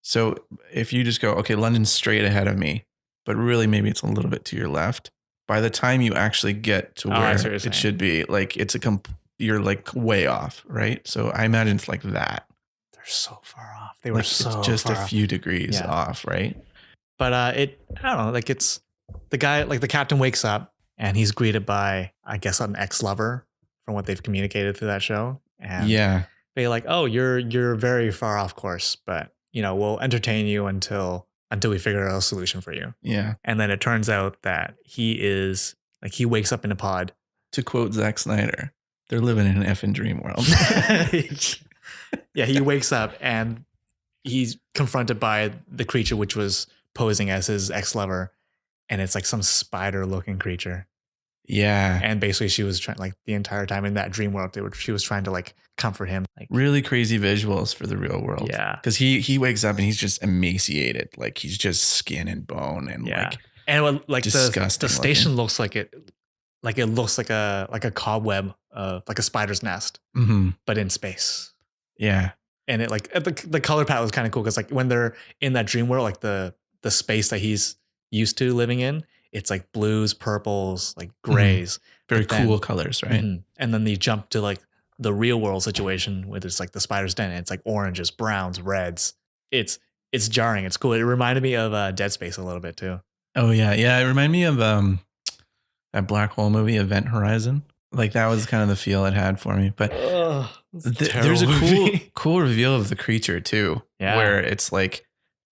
So if you just go, okay, London's straight ahead of me, but really maybe it's a little bit to your left. By the time you actually get to where it should be, like you're like way off, right? So I imagine it's like that. They're so far off. They were so it's just far a few degrees off, right? But I don't know, like it's the guy, like the captain wakes up and he's greeted by, I guess, an ex-lover from what they've communicated through that show. And they're like, oh, you're very far off course, but you know, we'll entertain you until we figure out a solution for you. Yeah. And then it turns out that he wakes up in a pod. To quote Zack Snyder, they're living in an effing dream world. Yeah, he wakes up and he's confronted by the creature which was posing as his ex-lover. And it's like some spider-looking creature. Yeah. And basically she was trying, like the entire time in that dream world, she was trying to like comfort him. Like really crazy visuals for the real world. Yeah. Because he wakes up and he's just emaciated. Like he's just skin and bone and like disgusting. The station looks like it looks like a cobweb of like a spider's nest, but in space. Yeah. And it like the color palette was kind of cool because like when they're in that dream world, like the space that he's used to living in, it's like blues, purples, like grays. Very cool colors, right? And then they jump to like the real world situation where there's like the spider's den and it's like oranges, browns, reds. It's jarring. It's cool. It reminded me of Dead Space a little bit too. Oh yeah. Yeah. It reminded me of that black hole movie, Event Horizon. Like that was kind of the feel it had for me. But there's a cool reveal of the creature too. Yeah. Where it's like,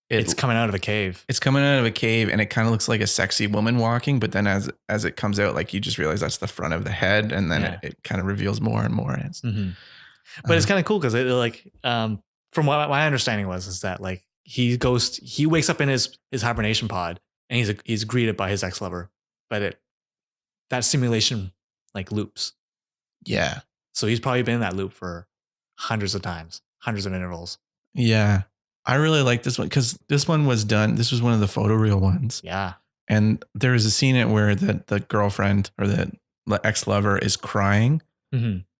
it's coming out of a cave. It's coming out of a cave and it kind of looks like a sexy woman walking. But then as it comes out, like you just realize that's the front of the head. And then it kind of reveals more and more. But it's kind of cool because it like, from what my understanding is that like he wakes up in his hibernation pod and he's greeted by his ex-lover, but that simulation like loops. Yeah. So he's probably been in that loop for hundreds of times, hundreds of intervals. Yeah. I really like this one because this one was done. This was one of the photoreal ones. Yeah. And there is a scene in where the girlfriend or the ex-lover is crying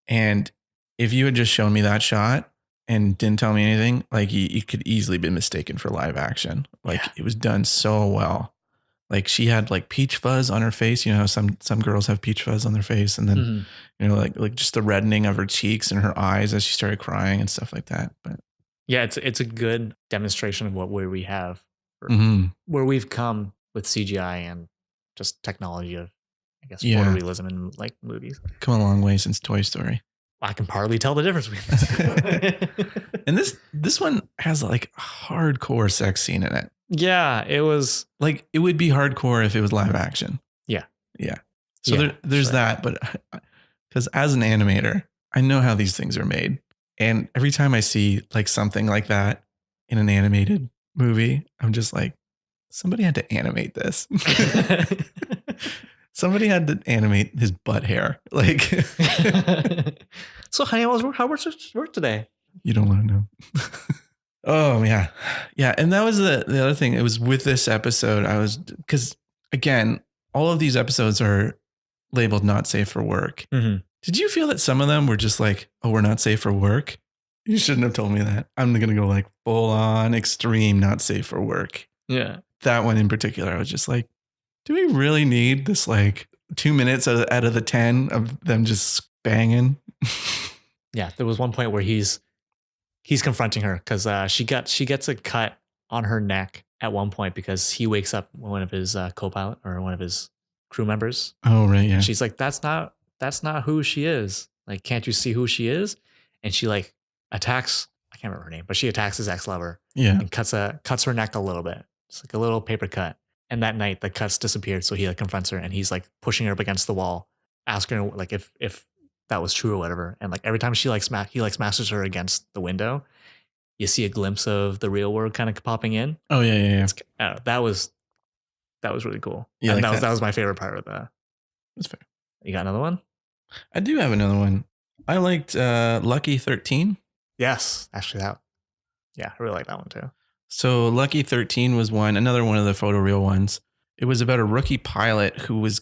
and if you had just shown me that shot and didn't tell me anything, like you could easily be mistaken for live action. Like it was done so well. Like she had like peach fuzz on her face. You know, how some girls have peach fuzz on their face, and then you know, like just the reddening of her cheeks and her eyes as she started crying and stuff like that. But yeah, it's a good demonstration of where we have, where we've come with CGI and just technology of, I guess, photorealism in like movies. Come a long way since Toy Story. I can hardly tell the difference between and this one has like a hardcore sex scene in it. Yeah, it was like, it would be hardcore if it was live action. Yeah. So there's that, but because as an animator, I know how these things are made. And every time I see like something like that in an animated movie, I'm just like, somebody had to animate this. Somebody had to animate his butt hair. Like, so honey, how was work today? You don't want to know. Oh yeah. Yeah. And that was the other thing. It was with this episode, because again, all of these episodes are labeled not safe for work. Did you feel that some of them were just like, oh, we're not safe for work? You shouldn't have told me that. I'm going to go like full on extreme not safe for work. Yeah. That one in particular, I was just like, do we really need this like 2 minutes out of the 10 of them just banging? Yeah. There was one point where he's confronting her because she gets a cut on her neck at one point because he wakes up one of his co-pilot or one of his crew members. Oh, right. Yeah. She's like, that's not who she is. Like, can't you see who she is? And she like attacks, I can't remember her name, but she attacks his ex-lover. Yeah. And cuts her neck a little bit. It's like a little paper cut. And that night the cuts disappeared. So he like confronts her and he's like pushing her up against the wall, asking her like if that was true or whatever. And like every time he like smashes her against the window, you see a glimpse of the real world kind of popping in. Oh yeah. That was really cool. Yeah, and like that was my favorite part of that. That's fair. You got another one? I do have another one. I liked Lucky 13. Yes, actually I really like that one too. So Lucky 13 was another one of the photoreal ones. It was about a rookie pilot who was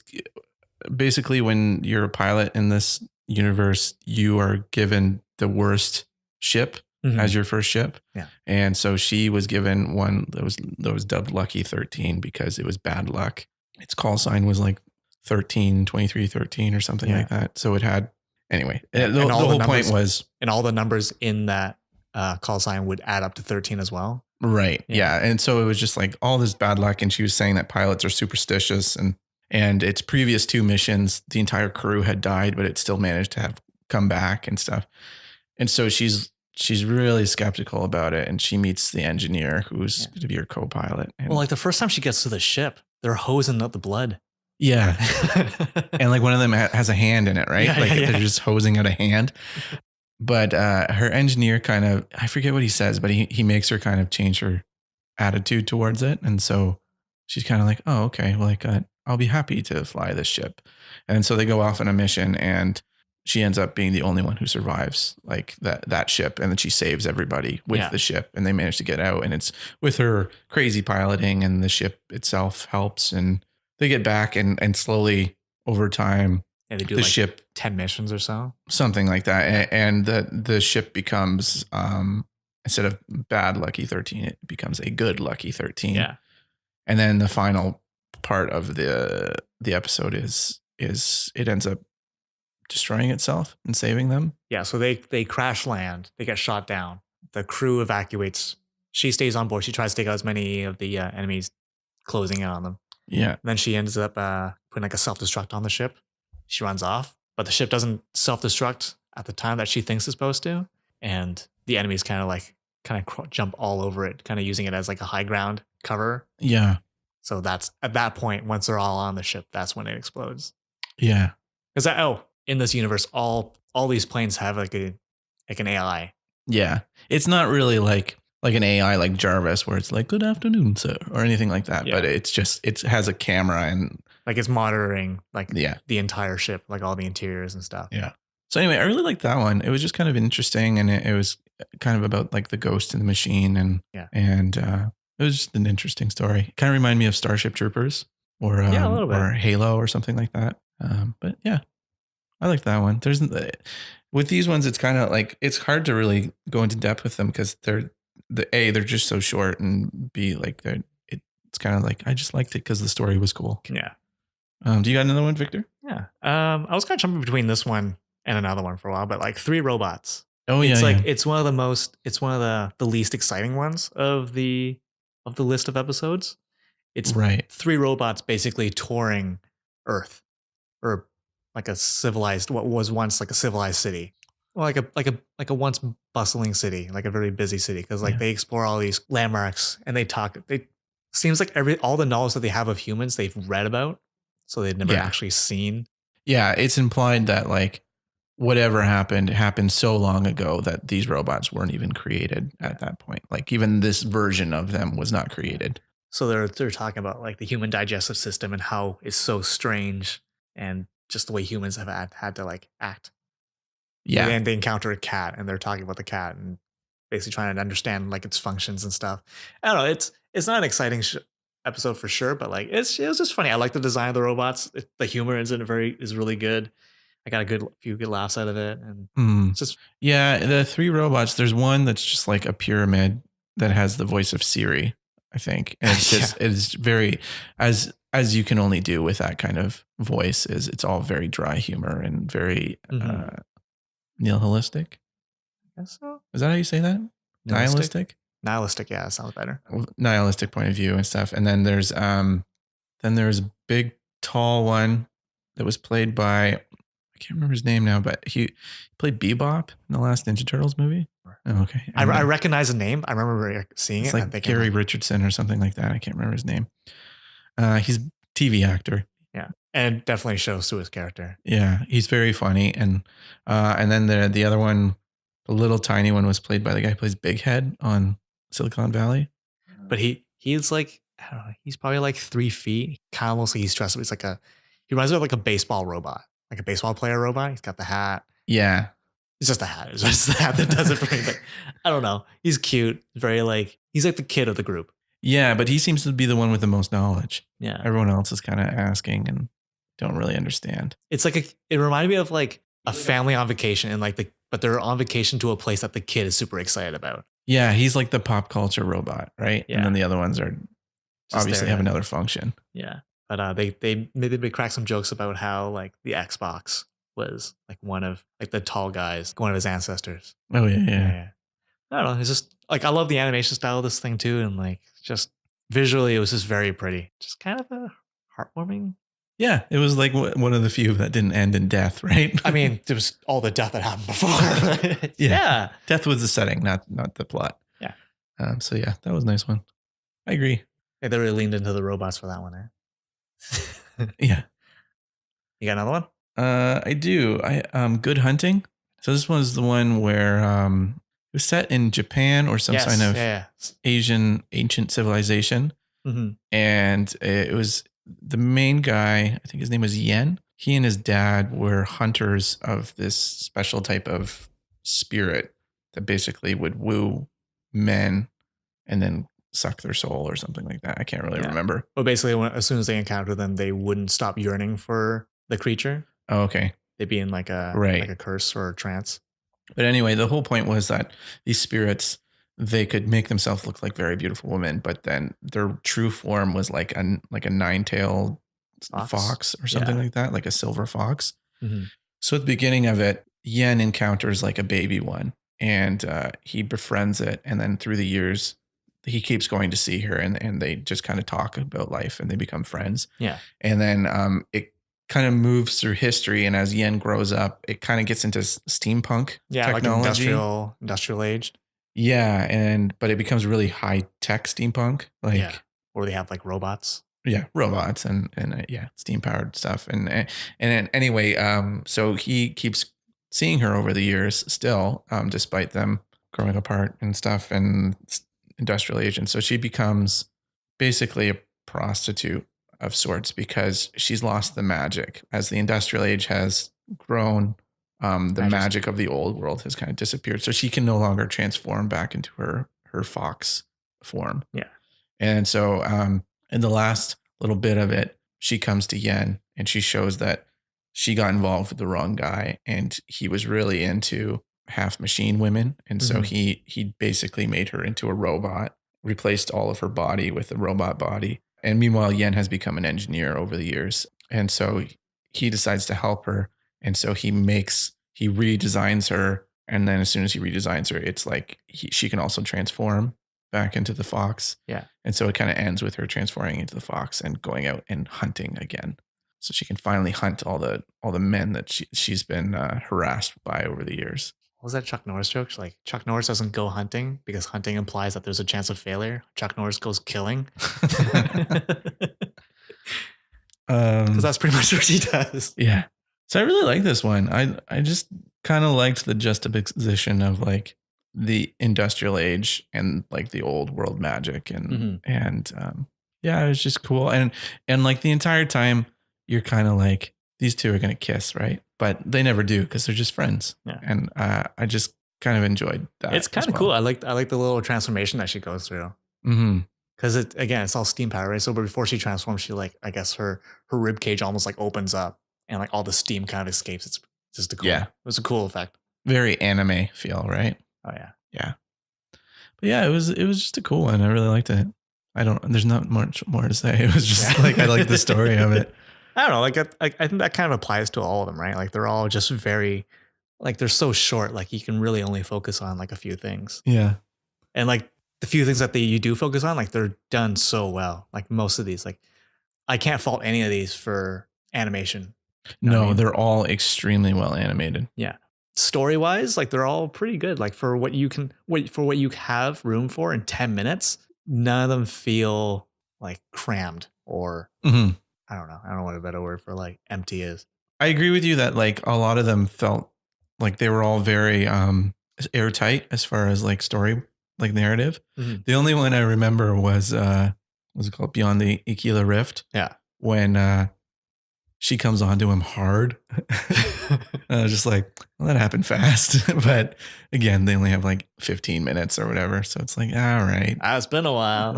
basically, when you're a pilot in this universe, you are given the worst ship as your first ship. Yeah. And so she was given one that was dubbed Lucky 13 because it was bad luck. Its call sign was like 13, 23, 13 or something like that. So it had, anyway, the whole point was. And all the numbers in that call sign would add up to 13 as well. Right. Yeah. And so it was just like all this bad luck. And she was saying that pilots are superstitious, and its previous 2 missions, the entire crew had died, but it still managed to have come back and stuff. And so she's really skeptical about it. And she meets the engineer who's going to be her co-pilot. And, well, like the first time she gets to the ship, they're hosing up the blood. Yeah. And like one of them has a hand in it, right? They're just hosing out a hand. But her engineer kind of, I forget what he says, but he makes her kind of change her attitude towards it. And so she's kind of like, oh, okay, well, like, I'll be happy to fly this ship. And so they go off on a mission, and she ends up being the only one who survives like that ship. And then she saves everybody with the ship, and they manage to get out. And it's with her crazy piloting, and the ship itself helps. And they get back, and slowly over time, they do the like ship 10 missions or so, something like that. And the ship becomes, instead of bad Lucky 13, it becomes a good Lucky 13. Yeah. And then the final part of the episode is it ends up destroying itself and saving them. Yeah. So they crash land, they get shot down. The crew evacuates. She stays on board. She tries to take out as many of the enemies closing in on them. Yeah. And then she ends up putting like a self-destruct on the ship. She runs off, but the ship doesn't self-destruct at the time that she thinks it's supposed to. And the enemies kind of jump all over it, kind of using it as like a high ground cover. Yeah. So that's at that point, once they're all on the ship, that's when it explodes. Yeah. Because in this universe, all these planes have like an AI. Yeah. It's not really like an AI like Jarvis, where it's like, good afternoon, sir, or anything like that. Yeah. But it's just, it has a camera, and like it's monitoring like the entire ship, like all the interiors and stuff. Yeah. So anyway, I really liked that one. It was just kind of interesting, and it was kind of about like the ghost in the machine, and it was just an interesting story. Kind of reminded me of Starship Troopers or a little bit. Or Halo or something like that. But yeah, I like that one. With these ones, it's kind of like it's hard to really go into depth with them because they're just so short, and B, like it's kind of like I just liked it because the story was cool. Yeah. Do you got another one, Victor? Yeah. I was kind of jumping between this one and another one for a while, but like Three Robots. Oh yeah, It's like yeah. it's one of the least exciting ones of the list of episodes. It's Right. three robots basically touring Earth, or like a civilized, what was once like a civilized city. Well, like a once bustling city, like a very busy city, because like Yeah. they explore all these landmarks and they talk. They seems like all the knowledge that they have of humans they've read about, so they've never Yeah. actually seen. Yeah, it's implied that like whatever happened so long ago that these robots weren't even created at that point. Like even this version of them was not created. So they're talking about like the human digestive system and how it's so strange, and just the way humans have had to like act. Yeah. And they encounter a cat and they're talking about the cat and basically trying to understand like its functions and stuff. I don't know. It's not an exciting episode for sure, but like it was just funny. I like the design of the robots. The humor is really good. I got a few good laughs out of it, and it's just Yeah, the three robots. There's one that's just like a pyramid that has the voice of Siri, I think, and it's just it's very as you can only do with that kind of voice. Is it's all very dry humor and very nihilistic. I guess so. Is that how you say that? Nihilistic. Nihilistic, yeah, sounds better. Nihilistic point of view and stuff. And then there's a big tall one that was played by, I can't remember his name now, but he played Bebop in the last Ninja Turtles movie. Oh, okay. I recognize the name. I remember seeing it's it. like I'm thinking Gary Richardson or something like that. I can't remember his name. He's a TV actor. Yeah, and it definitely shows to his character. Yeah, he's very funny. And then the other one, the little tiny one, was played by the guy who plays Big Head on Silicon Valley. But he's like, I don't know, he's probably like 3 feet. Kind of looks like he's dressed up. He's like he reminds me of like a baseball robot, like a baseball player robot. He's got the hat. Yeah. It's just the hat. It's just the hat that does it for me. But I don't know. He's cute. Very like, he's like the kid of the group. Yeah, but he seems to be the one with the most knowledge. Yeah. Everyone else is kind of asking and don't really understand. It's like it reminded me of like a family on vacation, and like but they're on vacation to a place that the kid is super excited about. Yeah, he's like the pop culture robot, right? Yeah. And then the other ones are just obviously have another function. Yeah. But they crack some jokes about how like the Xbox was like one of like the tall guys, one of his ancestors. Oh yeah. I don't know. It's just like I love the animation style of this thing too, and like just visually, it was just very pretty. Just kind of a heartwarming. Yeah, it was like one of the few that didn't end in death, right? I mean, there was all the death that happened before. Yeah. Death was the setting, not the plot. Yeah. So yeah, that was a nice one. I agree. Yeah, they really leaned into the robots for that one, eh? Yeah. You got another one? I do. Good Hunting. So this was the one where it was set in Japan or some kind of Asian ancient civilization. Mm-hmm. And it was the main guy, I think his name was Yen. He and his dad were hunters of this special type of spirit that basically would woo men and then suck their soul or something like that. I can't really remember. But basically, as soon as they encountered them, they wouldn't stop yearning for the creature. Oh, okay. They'd be in like a curse or a trance. But anyway, the whole point was that these spirits, they could make themselves look like very beautiful women, but then their true form was like a 9-tailed fox or something like that, like a silver fox. Mm-hmm. So at the beginning of it, Yen encounters like a baby one, and he befriends it. And then through the years, he keeps going to see her, and they just kind of talk about life, and they become friends. Yeah. And then it kind of moves through history, and as Yen grows up, it kind of gets into steampunk technology, like industrial aged. Yeah, but it becomes really high tech steampunk, or they have like robots. Yeah, robots and steam powered stuff, and anyway, so he keeps seeing her over the years still, despite them growing apart and stuff, and industrial age, and so she becomes basically a prostitute of sorts because she's lost the magic as the industrial age has grown. The magic of the old world has kind of disappeared, so she can no longer transform back into her fox form. Yeah, and so in the last little bit of it, she comes to Yen and she shows that she got involved with the wrong guy, and he was really into half machine women. And so he basically made her into a robot, replaced all of her body with a robot body. And meanwhile, Yen has become an engineer over the years. And so he decides to help her. And so he redesigns her. And then as soon as he redesigns her, it's like she can also transform back into the fox. Yeah. And so it kind of ends with her transforming into the fox and going out and hunting again. So she can finally hunt all the men that she's been harassed by over the years. What was that Chuck Norris joke? Like, Chuck Norris doesn't go hunting because hunting implies that there's a chance of failure. Chuck Norris goes killing. Because that's pretty much what she does. Yeah. So I really like this one. I just kind of liked the juxtaposition of like the industrial age and like the old world magic and yeah, it was just cool. And like the entire time you're kind of like, these two are going to kiss, right? But they never do because they're just friends. Yeah. And I just kind of enjoyed that. It's kind of cool. I like the little transformation that she goes through. Because it's all steam power, right? So before she transforms, she like, I guess her rib cage almost like opens up and like all the steam kind of escapes. It's just a cool. Yeah. It was a cool effect. Very anime feel, right? Oh yeah. Yeah. But yeah, it was just a cool one. I really liked it. There's not much more to say. It was just like, I like the story of it. I don't know. Like, I think that kind of applies to all of them, right? Like they're all just very, like they're so short. Like you can really only focus on like a few things. Yeah. And like the few things that you do focus on, like they're done so well. Like most of these, like I can't fault any of these for animation. No, they're all extremely well animated. Yeah. Story wise, like they're all pretty good. Like for what you have room for in 10 minutes, none of them feel like crammed or I don't know. I don't know what a better word for like empty is. I agree with you that like a lot of them felt like they were all very airtight as far as like story, like narrative. The only one I remember was what's it called? Beyond the Aquila Rift. Yeah. When she comes onto him hard. I was just like, well, that happened fast. But again, they only have like 15 minutes or whatever. So it's like, all right. It's been a while.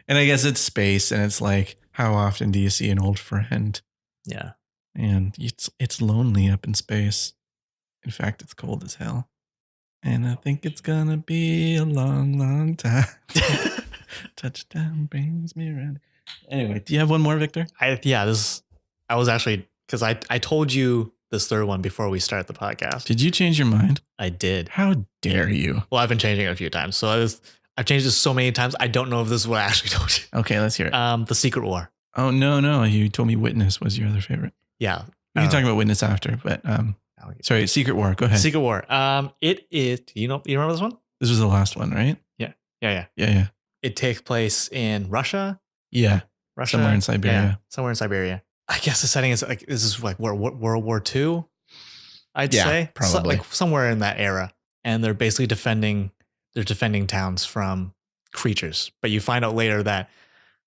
And I guess it's space and it's like, how often do you see an old friend? Yeah. And it's lonely up in space. In fact, it's cold as hell. And I think it's gonna be a long, long time. Touchdown brings me around. Anyway, do you have one more, Victor? I was actually, because I told you this third one before we start the podcast. Did you change your mind? I did. How dare you? Well, I've been changing it a few times. So I've changed this so many times. I don't know if this is what I actually told you. Okay, let's hear it. The Secret War. Oh, no. You told me Witness was your other favorite. Yeah. We can talk about Witness after, but sorry, Secret War. Go ahead. Secret War. It is, you remember this one? This was the last one, right? Yeah. It takes place in Russia. Yeah. Russia. Somewhere in Siberia. Yeah, somewhere in Siberia. I guess the setting is like, this is like World War II, I'd say. Probably. Like somewhere in that era. And they're basically defending towns from creatures. But you find out later that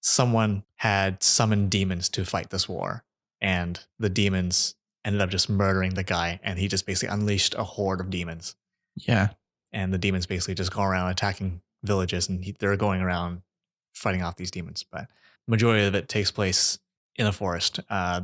someone had summoned demons to fight this war. And the demons ended up just murdering the guy. And he just basically unleashed a horde of demons. Yeah. And the demons basically just go around attacking villages. And they're going around fighting off these demons. But majority of it takes place in a forest. I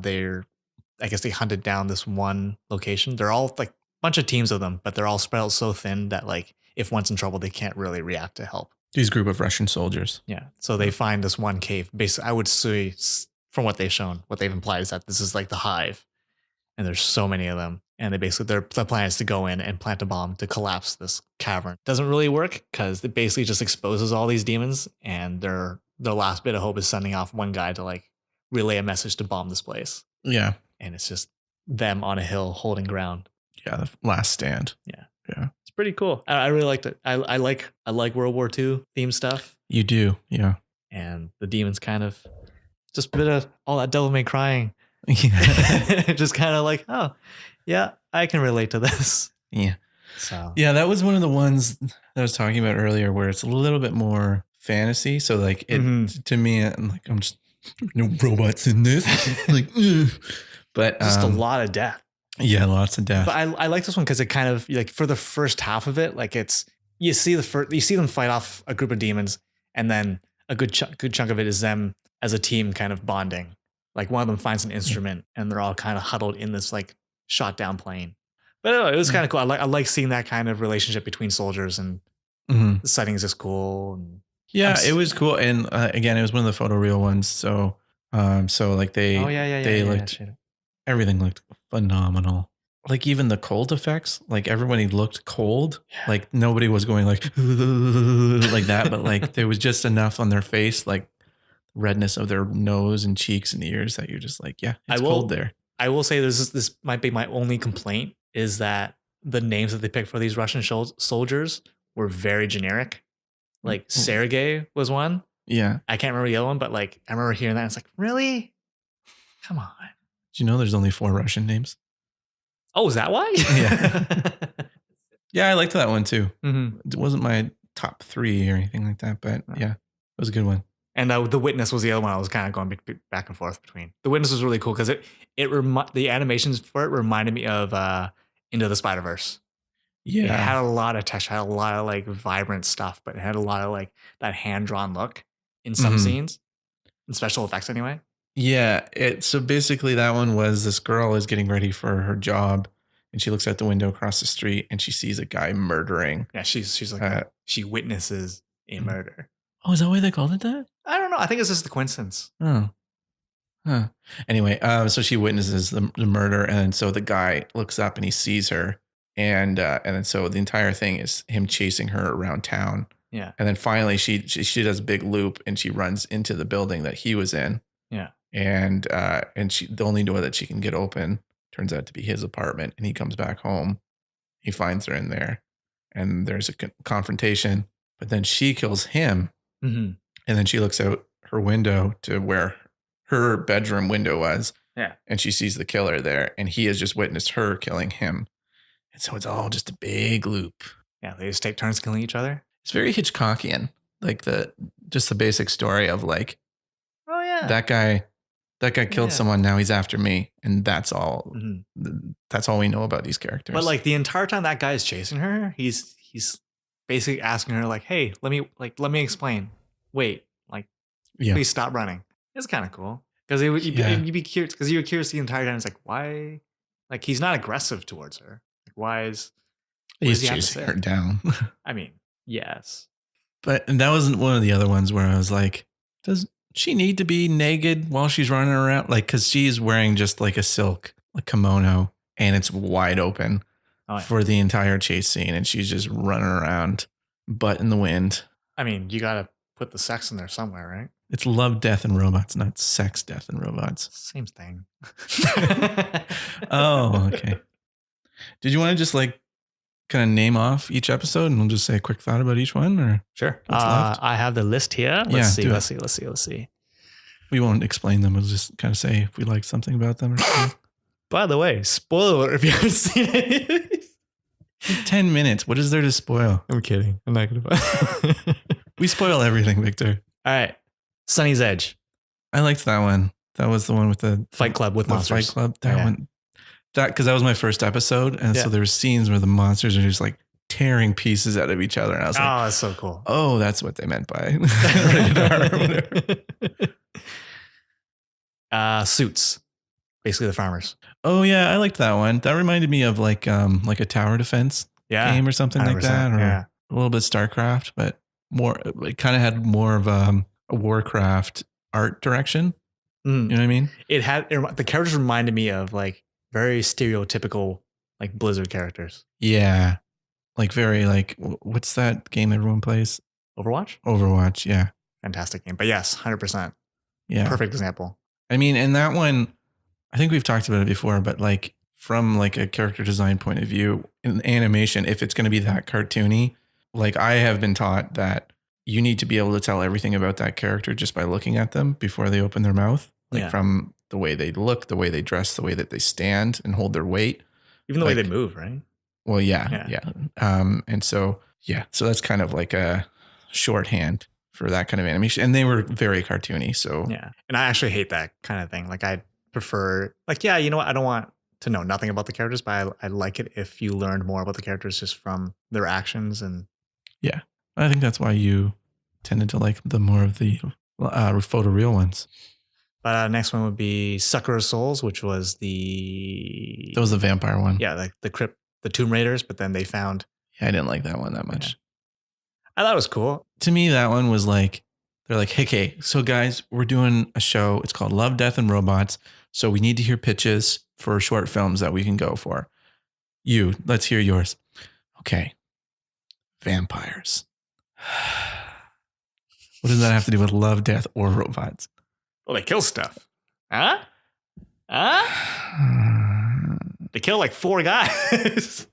guess they hunted down this one location. They're all like a bunch of teams of them, but they're all spread out so thin that like if one's in trouble, they can't really react to help. These group of Russian soldiers. Yeah. So they find this one cave. Basically, I would say from what they've shown, what they've implied is that this is like the hive, and there's so many of them. And they basically their plan is to go in and plant a bomb to collapse this cavern. Doesn't really work because it basically just exposes all these demons, and their last bit of hope is sending off one guy to like relay a message to bomb this place. Yeah. And it's just them on a hill holding ground. Yeah, the last stand. Yeah. Yeah. It's pretty cool. I really liked it. I like World War II theme stuff. You do, yeah. And the demons kind of just a bit of all that devil may crying. Yeah. Just kind of like, oh, yeah, I can relate to this. Yeah. So yeah, that was one of the ones that I was talking about earlier where it's a little bit more fantasy. So like it to me, I'm just no robots in this. Like, but just a lot of death. Yeah, lots of death. But I like this one because it kind of like for the first half of it, like it's you see them fight off a group of demons, and then a good chunk of it is them as a team kind of bonding. Like one of them finds an instrument and they're all kind of huddled in this like shot down plane. But I don't know, it was kind of cool. I like seeing that kind of relationship between soldiers, and the settings is cool. And yeah, it was cool. And again, it was one of the photoreal ones. So, like they looked, everything looked phenomenal. Like even the cold effects, like everybody looked cold. Yeah. Like nobody was going like like that, but like there was just enough on their face, like redness of their nose and cheeks and ears that you're just like, yeah, it's cold there. I will say this might be my only complaint, is that the names that they picked for these Russian soldiers were very generic. Like Sergei was one. Yeah. I can't remember the other one, but like I remember hearing that and it's like, really? Come on. Do you know there's only 4 Russian names? Oh, is that why? Yeah. Yeah, I liked that one too. It wasn't my top 3 or anything like that, but yeah, it was a good one. And The Witness was the other one I was kind of going back and forth between. The Witness was really cool because the animations for it reminded me of Into the Spider-Verse. Yeah. It had a lot of texture, had a lot of like vibrant stuff, but it had a lot of like that hand-drawn look in some scenes, in special effects anyway. Yeah. So basically that one was, this girl is getting ready for her job and she looks out the window across the street and she sees a guy murdering. Yeah, she's like, she witnesses a murder. Oh, is that why they called it that? I don't know. I think it's just the coincidence. Oh. Huh. Anyway, so she witnesses the murder, and so the guy looks up and he sees her, and then so the entire thing is him chasing her around town. Yeah. And then finally she does a big loop and she runs into the building that he was in. Yeah. And she, the only door that she can get open turns out to be his apartment, and he comes back home. He finds her in there, and there's a confrontation, but then she kills him. And then she looks out her window to where her bedroom window was. Yeah. And she sees the killer there, and he has just witnessed her killing him. And so it's all just a big loop. Yeah. They just take turns killing each other. It's very Hitchcockian. Like the basic story of like, oh yeah, that guy killed someone. Now he's after me. And that's all, that's all we know about these characters. But like the entire time that guy is chasing her, he's basically asking her like, hey, let me explain. Wait, like, please stop running. It's kind of cool because you'd be curious, because you're curious the entire time. It's like, why? Like, he's not aggressive towards her. Like, why is he's chasing her down? I mean, yes, but that wasn't one of the other ones where I was like, does she need to be naked while she's running around? Like, because she's wearing just like a silk kimono and it's wide open for the entire chase scene, and she's just running around, butt in the wind. I mean, you gotta put the sex in there somewhere, right? It's love, death, and robots, not sex, death, and robots. Same thing. Oh, okay. Did you want to just like kind of name off each episode and we'll just say a quick thought about each one, or sure? I have the list here. Let's see. We won't explain them. We'll just kind of say if we like something about them or something. By the way, spoiler if you haven't seen it. 10 minutes. What is there to spoil? I'm kidding. I'm not gonna. We spoil everything, Victor. All right. Sunny's Edge. I liked that one. That was the one with the Fight Club with monsters. Fight Club. That one. Because that was my first episode, and so there were scenes where the monsters are just like tearing pieces out of each other, and I was like, "Oh, that's so cool." Oh, that's what they meant by Suits. Basically, the farmers. Oh yeah, I liked that one. That reminded me of like a tower defense game or something like that, or a little bit StarCraft, but more. It kind of had more of a Warcraft art direction. You know what I mean? The characters reminded me of like very stereotypical like Blizzard characters. Yeah, like very like, what's that game everyone plays? Overwatch. Yeah, fantastic game. But yes, 100%. Yeah, perfect example. I mean, and that one, I think we've talked about it before, but like from like a character design point of view in animation, if it's going to be that cartoony, like I have been taught that you need to be able to tell everything about that character just by looking at them before they open their mouth, like from the way they look, the way they dress, the way that they stand and hold their weight, even the way they move, right? Well, yeah. And so that's kind of like a shorthand for that kind of animation, and they were very cartoony. So yeah, and I actually hate that kind of thing. Like I prefer, like, yeah, you know what? I don't want to know nothing about the characters, but I like it if you learned more about the characters just from their actions. And yeah, I think that's why you tended to like the more of the photoreal ones. But next one would be Sucker of Souls, which was the vampire one. Yeah, like the Tomb Raiders, but then they found. Yeah, I didn't like that one that much. Yeah. I thought it was cool. To me, that one was like, they're like, hey, so guys, we're doing a show. It's called Love, Death, and Robots. So we need to hear pitches for short films that we can go for. Let's hear yours. Okay. Vampires. What does that have to do with love, death, or robots? Well, they kill stuff. Huh? They kill like 4 guys.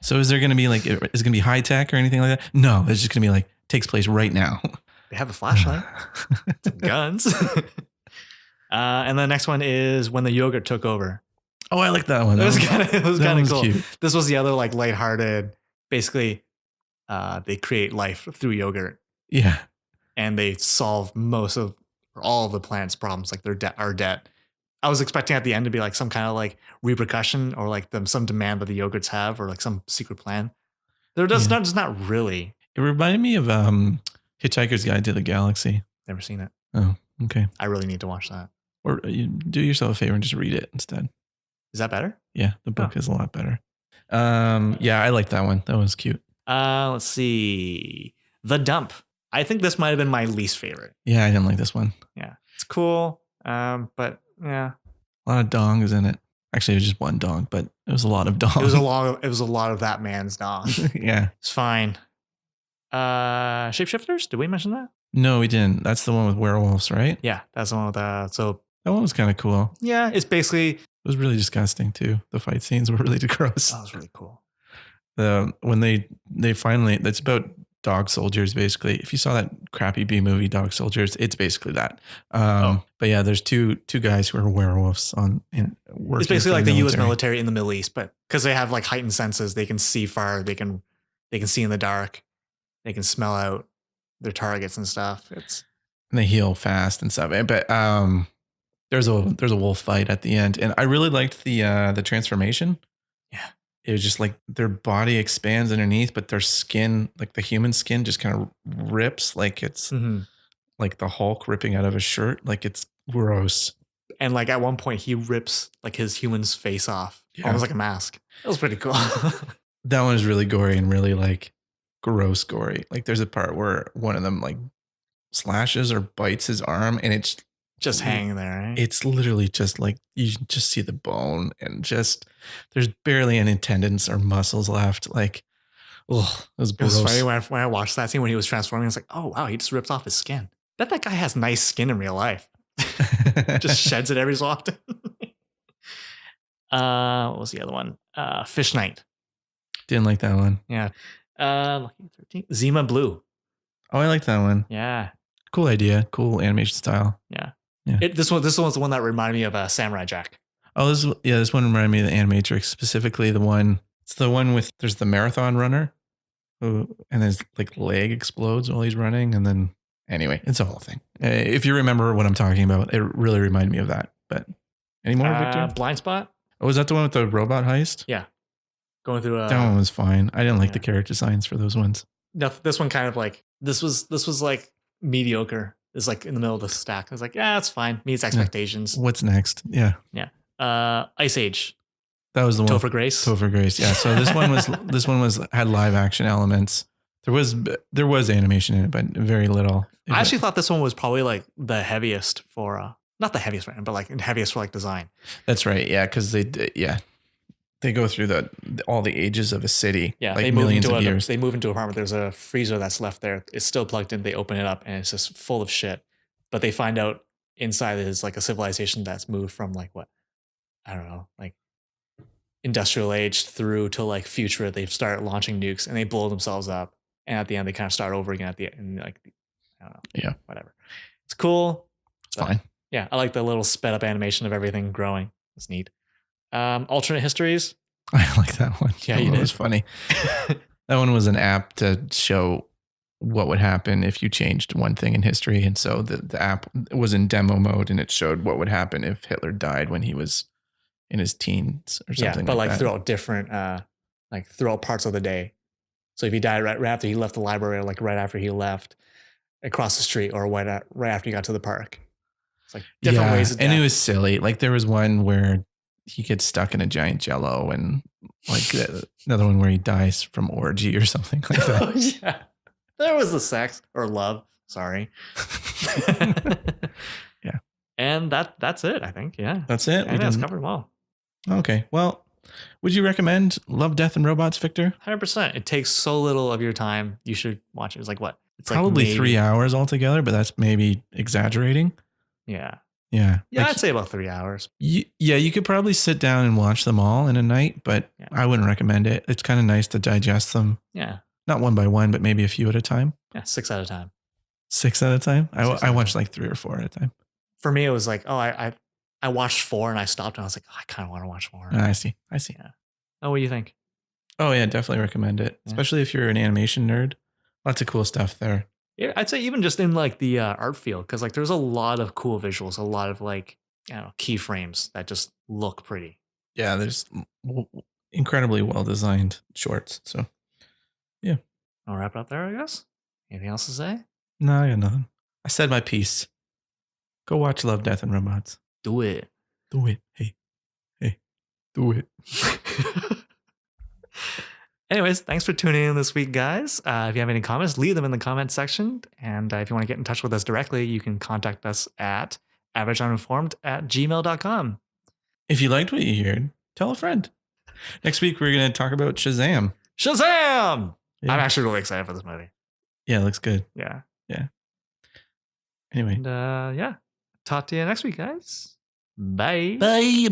So is there going to be like, is it going to be high tech or anything like that? No, it's just going to be like, takes place right now. They have a flashlight, some guns. And the next one is When the Yogurt Took Over. Oh, I like that one. It was kind of cool. Cute. This was the other like lighthearted. Basically, they create life through yogurt. Yeah, and they solve all of the planet's problems, like our debt. I was expecting at the end to be like some kind of like repercussion or like some demand that the yogurts have or like some secret plan. They're just not really. It reminded me of Hitchhiker's Guide to the Galaxy. Never seen it. Oh, okay. I really need to watch that. Or you do yourself a favor and just read it instead. Is that better? Yeah, the book is a lot better. Yeah, I like that one. That was cute. Let's see. The Dump. I think this might have been my least favorite. Yeah, I didn't like this one. Yeah, it's cool. But yeah, a lot of dongs in it. Actually, it was just one dong, but it was a lot of dongs. It was a lot of that man's dong. Yeah, it's fine. Shapeshifters. Did we mention that? No, we didn't. That's the one with werewolves, right? Yeah, that's the one with so that one was kind of cool. Yeah, it's basically. It was really disgusting too. The fight scenes were really gross. That was really cool. When they finally, that's about dog soldiers basically. If you saw that crappy B movie Dog Soldiers, it's basically that. But yeah, there's two guys who are werewolves it's basically like the U.S. military in the Middle East, but because they have like heightened senses, they can see far, they can see in the dark, they can smell out their targets and stuff. And they heal fast and stuff. But there's a wolf fight at the end, and I really liked the transformation. Yeah. It was just like their body expands underneath, but their skin, like the human skin, just kind of rips like it's like the Hulk ripping out of a shirt. Like it's gross. And like at one point he rips like his human's face off, almost like a mask. That was pretty cool. That one is really gory and really like gross gory. Like there's a part where one of them like slashes or bites his arm and it's just hanging there, right? It's literally just like you just see the bone and just there's barely any tendons or muscles left. Like, oh, it was gross. It was funny when I watched that scene when he was transforming. I was like, oh wow, he just ripped off his skin. That guy has nice skin in real life. Just sheds it every so often. What was the other one? Fish Night. Didn't like that one. Yeah. Lucky 13. Zima Blue. Oh, I like that one. Yeah. Cool idea. Cool animation style. Yeah. Yeah. This one's the one that reminded me of Samurai Jack. Oh, this one reminded me of the Animatrix, specifically it's the one with there's the marathon runner, and his like leg explodes while he's running, and then anyway, it's a whole thing. If you remember what I'm talking about, it really reminded me of that. But any more, Victor? Blind Spot. Oh, was that the one with the robot heist? Yeah, going through. That one was fine. I didn't like the character designs for those ones. No, this one kind of like this was like mediocre. It's like in the middle of the stack. I was like, yeah, that's fine. Meets expectations. What's next? Yeah. Yeah. Ice Age. That was the one. Topher Grace. Topher Grace. Yeah. So this one had live action elements. There was animation in it, but very little. I actually thought this one was probably like the heaviest for not the heaviest for, but like heaviest for like design. That's right. Yeah, because they go through all the ages of a city. Yeah, like millions of years. They move into an apartment. There's a freezer that's left there. It's still plugged in. They open it up and it's just full of shit. But they find out inside is like a civilization that's moved from like what? I don't know, like industrial age through to like future. They start launching nukes and they blow themselves up. And at the end, they kind of start over again at the end. Like, I don't know. Yeah. Whatever. It's cool. It's fine. Yeah. I like the little sped up animation of everything growing. It's neat. Alternate histories. I like that one. Yeah, you did. It was funny. That one was an app to show what would happen if you changed one thing in history. And so the app was in demo mode and it showed what would happen if Hitler died when he was in his teens or something. Yeah, but like that. throughout different, throughout parts of the day. So if he died right after he left the library, or like right after he left across the street, or right after he got to the park. It's like different ways of death. And it was silly. Like there was one where he gets stuck in a giant jello, and like another one where he dies from orgy or something like that. Oh, yeah. There was the sex or love. Sorry. Yeah. And that's it, I think. Yeah. That's it. I think that's covered well. Okay. Well, would you recommend Love, Death, and Robots, Victor? 100%. It takes so little of your time. You should watch it. It's like what? It's probably like 3 hours altogether, but that's maybe exaggerating. Yeah. Yeah. Yeah, I'd say about 3 hours. Yeah, you could probably sit down and watch them all in a night, but I wouldn't recommend it. It's kind of nice to digest them. Yeah. Not one by one, but maybe a few at a time. Yeah, 6 at a time. 6 at a time? I watched like 3 or 4 at a time. For me, it was like, I watched 4 and I stopped and I was like, I kind of want to watch more. I see. Yeah. Oh, what do you think? Oh, yeah, definitely recommend it. Yeah. Especially if you're an animation nerd. Lots of cool stuff there. Yeah, I'd say even just in like the art field, because like there's a lot of cool visuals, a lot of like, I don't know, keyframes that just look pretty. Yeah, there's incredibly well designed shorts. So, yeah. I'll wrap it up there, I guess. Anything else to say? No, I got nothing. I said my piece. Go watch Love, Death, and Robots. Do it. Do it. Hey, do it. Anyways, thanks for tuning in this week, guys. If you have any comments, leave them in the comment section. And if you want to get in touch with us directly, you can contact us at averageuninformed@gmail.com. If you liked what you heard, tell a friend. Next week, we're going to talk about Shazam. Shazam! Yeah. I'm actually really excited for this movie. Yeah, it looks good. Yeah. Anyway. And talk to you next week, guys. Bye. Bye.